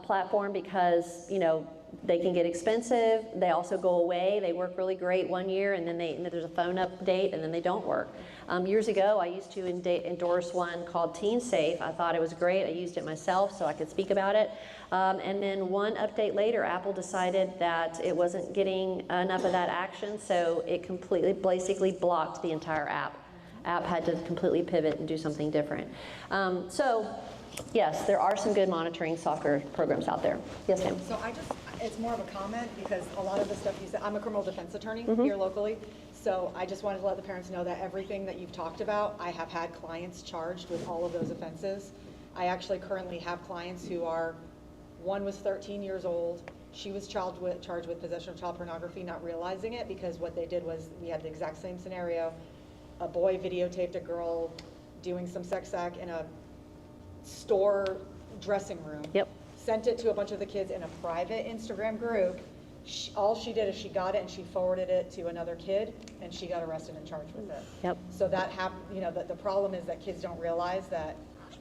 platform because they can get expensive. They also go away. They work really great one year, and then there's a phone update, and then they don't work. Years ago, I used to endorse one called TeenSafe. I thought it was great. I used it myself, so I could speak about it. And then one update later, Apple decided that it wasn't getting enough of that action, so it basically blocked the entire app. App had to completely pivot and do something different. So, yes, there are some good monitoring software programs out there. Yes, ma'am. So it's more of a comment because a lot of the stuff you said, I'm a criminal defense attorney here locally, so I just wanted to let the parents know that everything that you've talked about, I have had clients charged with all of those offenses. I actually currently have clients who one was 13 years old. She was charged with possession of child pornography, not realizing it, because what they did was, we had the exact same scenario. A boy videotaped a girl doing some sex act in a store dressing room. Yep. Sent it to a bunch of the kids in a private Instagram group. All she did is she got it and she forwarded it to another kid, and she got arrested and charged with it. Yep. So that happened. The problem is that kids don't realize that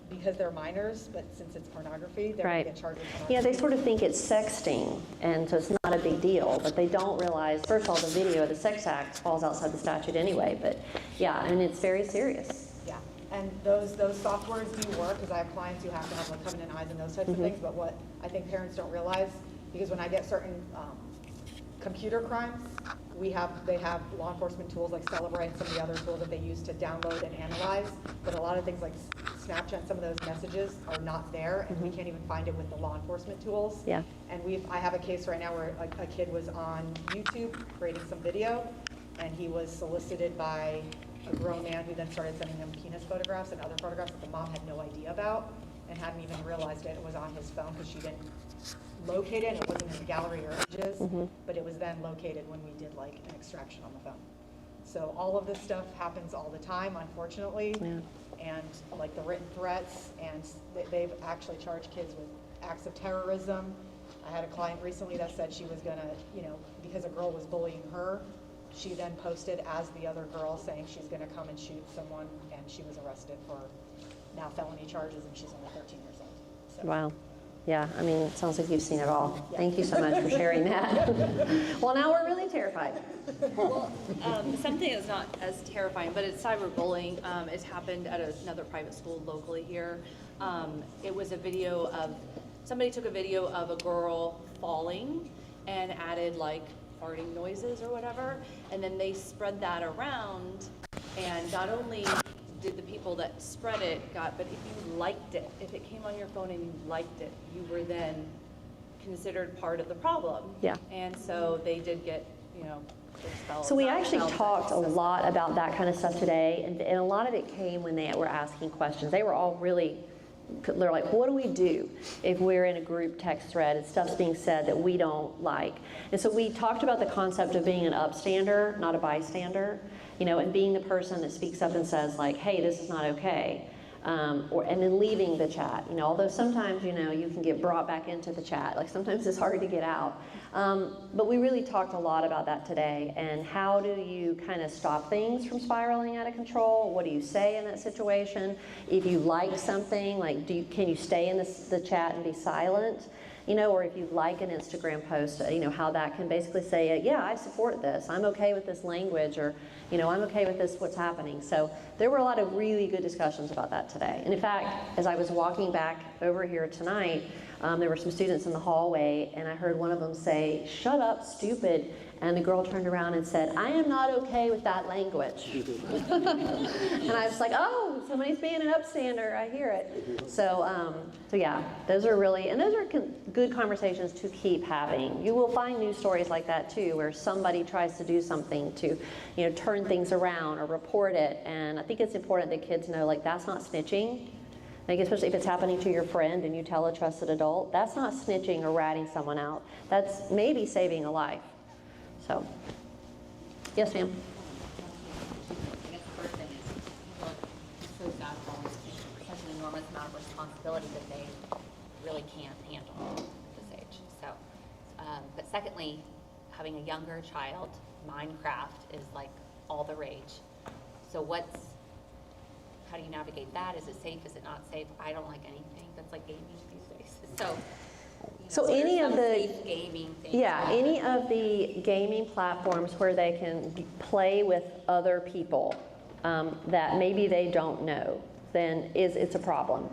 because they're minors, but since it's pornography, they're going to get charged with pornography. Yeah, they sort of think it's sexting, and so it's not a big deal, but they don't realize, first of all, the video of the sex act falls outside the statute anyway, but yeah, and it's very serious. Yeah, and those softwares do work, because I have clients who have to have like Covenant Eyes and those types of things, but what I think parents don't realize, because when I get certain computer crimes, they have law enforcement tools like Celebrate and some of the other tools that they use to download and analyze, but a lot of things like Snapchat, some of those messages are not there, and we can't even find it with the law enforcement tools. Yeah. And I have a case right now where a kid was on YouTube creating some video, and he was solicited by a grown man who then started sending him penis photographs and other photographs that the mom had no idea about and hadn't even realized it was on his phone because she didn't locate it, and it wasn't in the gallery or images, but it was then located when we did like an extraction on the phone. So all of this stuff happens all the time, unfortunately, and like the written threats, and they've actually charged kids with acts of terrorism. I had a client recently that said she was gonna, because a girl was bullying her, she then posted as the other girl saying she's gonna come and shoot someone, and she was arrested for now felony charges, and she's only 13 years old. So. Wow. Yeah, I mean, it sounds like you've seen it all. Thank you so much for sharing that. Well, now we're really terrified. Well, something that's not as terrifying, but it's cyberbullying. It's happened at another private school locally here. It was a video of, somebody took a video of a girl falling and added like farting noises or whatever, and then they spread that around, and not only did the people that spread it got, but if you liked it, if it came on your phone and you liked it, you were then considered part of the problem. Yeah. And so they did get, you know, expelled. So we Not actually expelled, talked a but lot about that kind of stuff today, and a lot of it came when they were asking questions. They were all really, they're like, what do we do if we're in a group text thread and stuff's being said that we don't like? And so we talked about the concept of being an upstander, not a bystander, you know, and being the person that speaks up and says like, hey, this is not okay. And then leaving the chat, you know, although sometimes, you know, you can get brought back into the chat. Like sometimes it's hard to get out. But we really talked a lot about that today, and how do you kind of stop things from spiraling out of control? What do you say in that situation? If you like something, like can you stay in the chat and be silent? You know, or if you like an Instagram post, you know, how that can basically say, yeah, I support this, I'm okay with this language, or, you know, I'm okay with this, what's happening. So there were a lot of really good discussions about that today. And in fact, as I was walking back over here tonight, there were some students in the hallway, and I heard one of them say, shut up, stupid. And the girl turned around and said, I am not okay with that language. And I was like, oh, somebody's being an upstander, I hear it. So yeah, those are good conversations to keep having. You will find news stories like that too, where somebody tries to do something to, you know, turn things around or report it. And I think it's important that kids know, like, that's not snitching. Like, especially if it's happening to your friend and you tell a trusted adult, that's not snitching or ratting someone out. That's maybe saving a life. So, yes, ma'am. I guess the first thing is people so sad for such an enormous amount of responsibility that they really can't handle at this age. So, but secondly, having a younger child, Minecraft is like all the rage. So how do you navigate that? Is it safe? Is it not safe? I don't like anything that's like gaming these days. So any of the safe gaming things. any of the gaming platforms where they can play with other people that maybe they don't know, then it's a problem.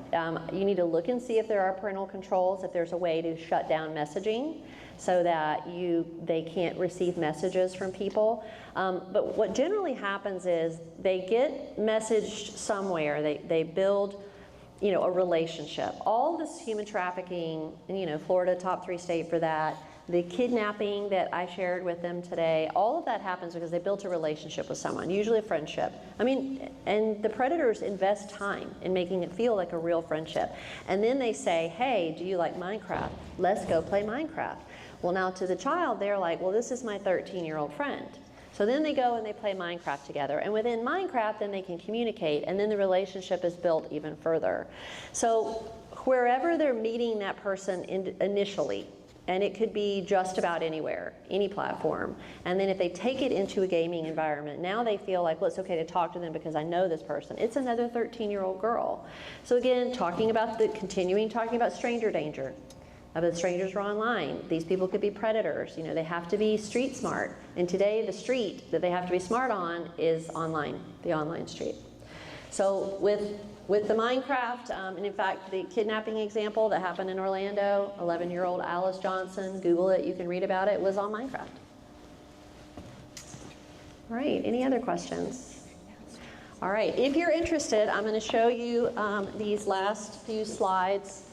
You need to look and see if there are parental controls, if there's a way to shut down messaging so that they can't receive messages from people. But what generally happens is they get messaged somewhere, they build, you know, a relationship. All this human trafficking, and, you know, Florida top 3 state for that, the kidnapping that I shared with them today, all of that happens because they built a relationship with someone, usually a friendship. I mean, and the predators invest time in making it feel like a real friendship. And then they say, hey, do you like Minecraft? Let's go play Minecraft. Well, now to the child, they're like, well, this is my 13-year-old friend. So then they go and they play Minecraft together. And within Minecraft, then they can communicate, and then the relationship is built even further. So wherever they're meeting that person initially, and it could be just about anywhere, any platform, and then if they take it into a gaming environment, now they feel like, well, it's okay to talk to them because I know this person. It's another 13-year-old girl. So again, continuing talking about stranger danger. The strangers are online. These people could be predators. You know, they have to be street smart. And today, the street that they have to be smart on is online, the online street. So with the Minecraft, and in fact, the kidnapping example that happened in Orlando, 11-year-old Alice Johnson, Google it, you can read about it, was on Minecraft. All right, any other questions? All right, if you're interested, I'm going to show you these last few slides.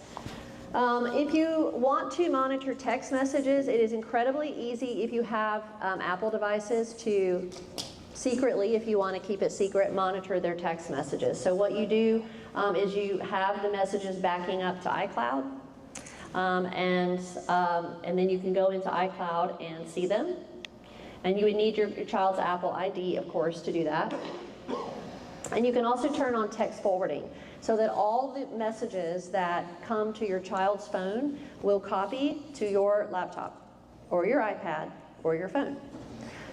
If you want to monitor text messages, it is incredibly easy if you have Apple devices to secretly, if you want to keep it secret, monitor their text messages. So what you do is you have the messages backing up to iCloud, and then you can go into iCloud and see them. And you would need your child's Apple ID, of course, to do that. And you can also turn on text forwarding, so that all the messages that come to your child's phone will copy to your laptop or your iPad or your phone.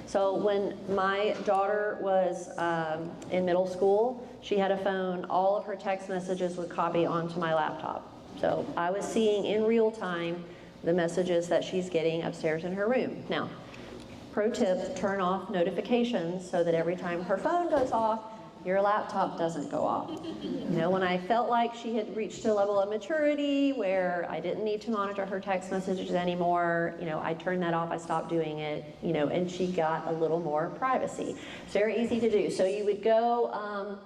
So when my daughter was in middle school, she had a phone, all of her text messages would copy onto my laptop. So I was seeing in real time the messages that she's getting upstairs in her room. Now, pro tip, turn off notifications so that every time her phone goes off, your laptop doesn't go off. You know, when I felt like she had reached a level of maturity where I didn't need to monitor her text messages anymore, you know, I turned that off, I stopped doing it, you know, and she got a little more privacy. It's very easy to do. So you would go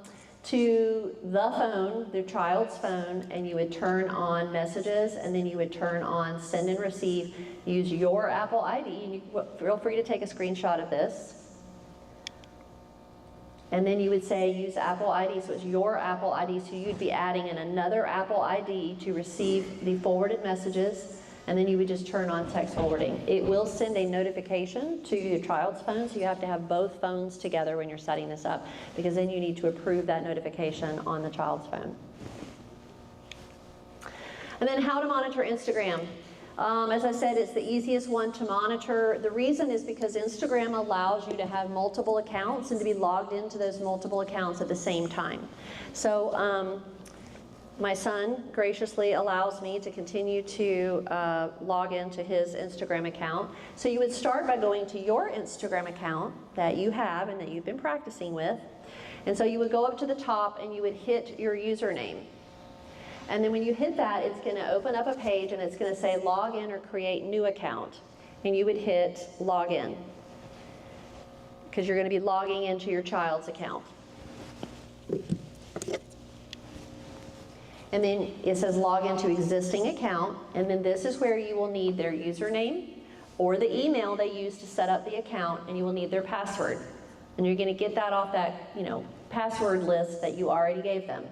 to the phone, the child's phone, and you would turn on messages, and then you would turn on send and receive. Use your Apple ID, and you feel free to take a screenshot of this. And then you would say use Apple ID, so it's your Apple ID, so you'd be adding in another Apple ID to receive the forwarded messages, and then you would just turn on text forwarding. It will send a notification to your child's phone, so you have to have both phones together when you're setting this up, because then you need to approve that notification on the child's phone. And then how to monitor Instagram. As I said, it's the easiest one to monitor. The reason is because Instagram allows you to have multiple accounts and to be logged into those multiple accounts at the same time. So my son graciously allows me to continue to log into his Instagram account. So you would start by going to your Instagram account that you have and that you've been practicing with. And so you would go up to the top and you would hit your username. And then when you hit that, it's going to open up a page and it's going to say log in or create new account. And you would hit log in, because you're going to be logging into your child's account. And then it says log into existing account, and then this is where you will need their username or the email they used to set up the account, and you will need their password. And you're going to get that off that, you know, password list that you already gave them.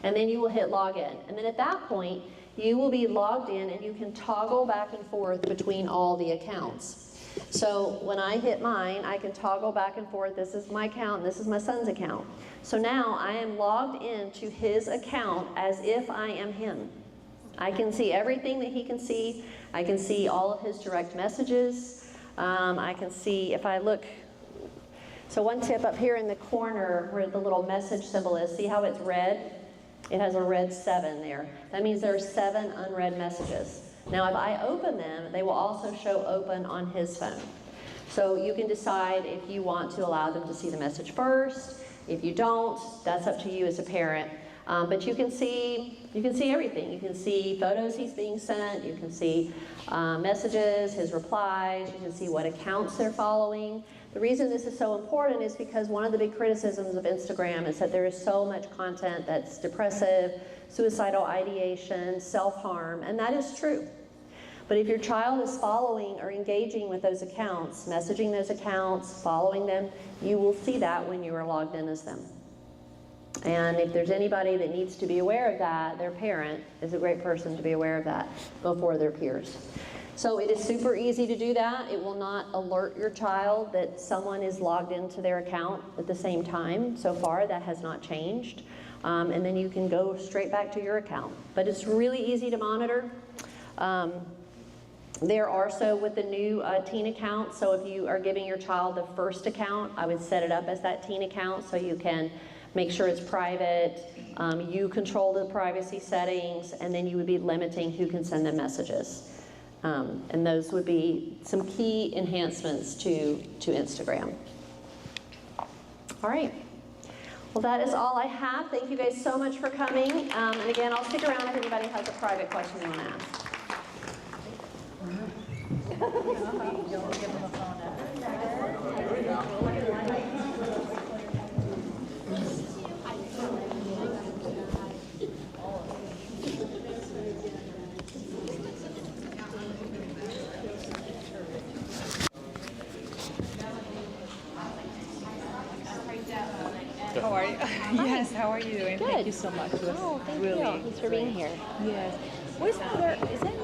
And then you will hit login. And then at that point, you will be logged in and you can toggle back and forth between all the accounts. So when I hit mine, I can toggle back and forth. This is my account, and this is my son's account. So now I am logged into his account as if I am him. I can see everything that he can see. I can see all of his direct messages. I can see, if I look, so one tip up here in the corner where the little message symbol is, see how it's red? It has a red 7 there. That means there are 7 unread messages. Now if I open them, they will also show open on his phone. So you can decide if you want to allow them to see the message first. If you don't, that's up to you as a parent. But you can see everything. You can see photos he's being sent. You can see messages, his replies. You can see what accounts they're following. The reason this is so important is because one of the big criticisms of Instagram is that there is so much content that's depressive, suicidal ideation, self-harm, and that is true. But if your child is following or engaging with those accounts, messaging those accounts, following them, you will see that when you are logged in as them. And if there's anybody that needs to be aware of that, their parent is a great person to be aware of that before their peers. So it is super easy to do that. It will not alert your child that someone is logged into their account at the same time. So far, that has not changed. And then you can go straight back to your account. But it's really easy to monitor. There are so with the new teen account, so if you are giving your child the first account, I would set it up as that teen account so you can make sure it's private. You control the privacy settings, and then you would be limiting who can send them messages. And those would be some key enhancements to Instagram. All right. Well, that is all I have. Thank you guys so much for coming. And again, I'll stick around if anybody has a private question they want to ask. How are you? Yes, how are you doing? Good. Thank you so much. It was Oh, thank really you. Thanks for being great. here. Yes. Where's there? Is that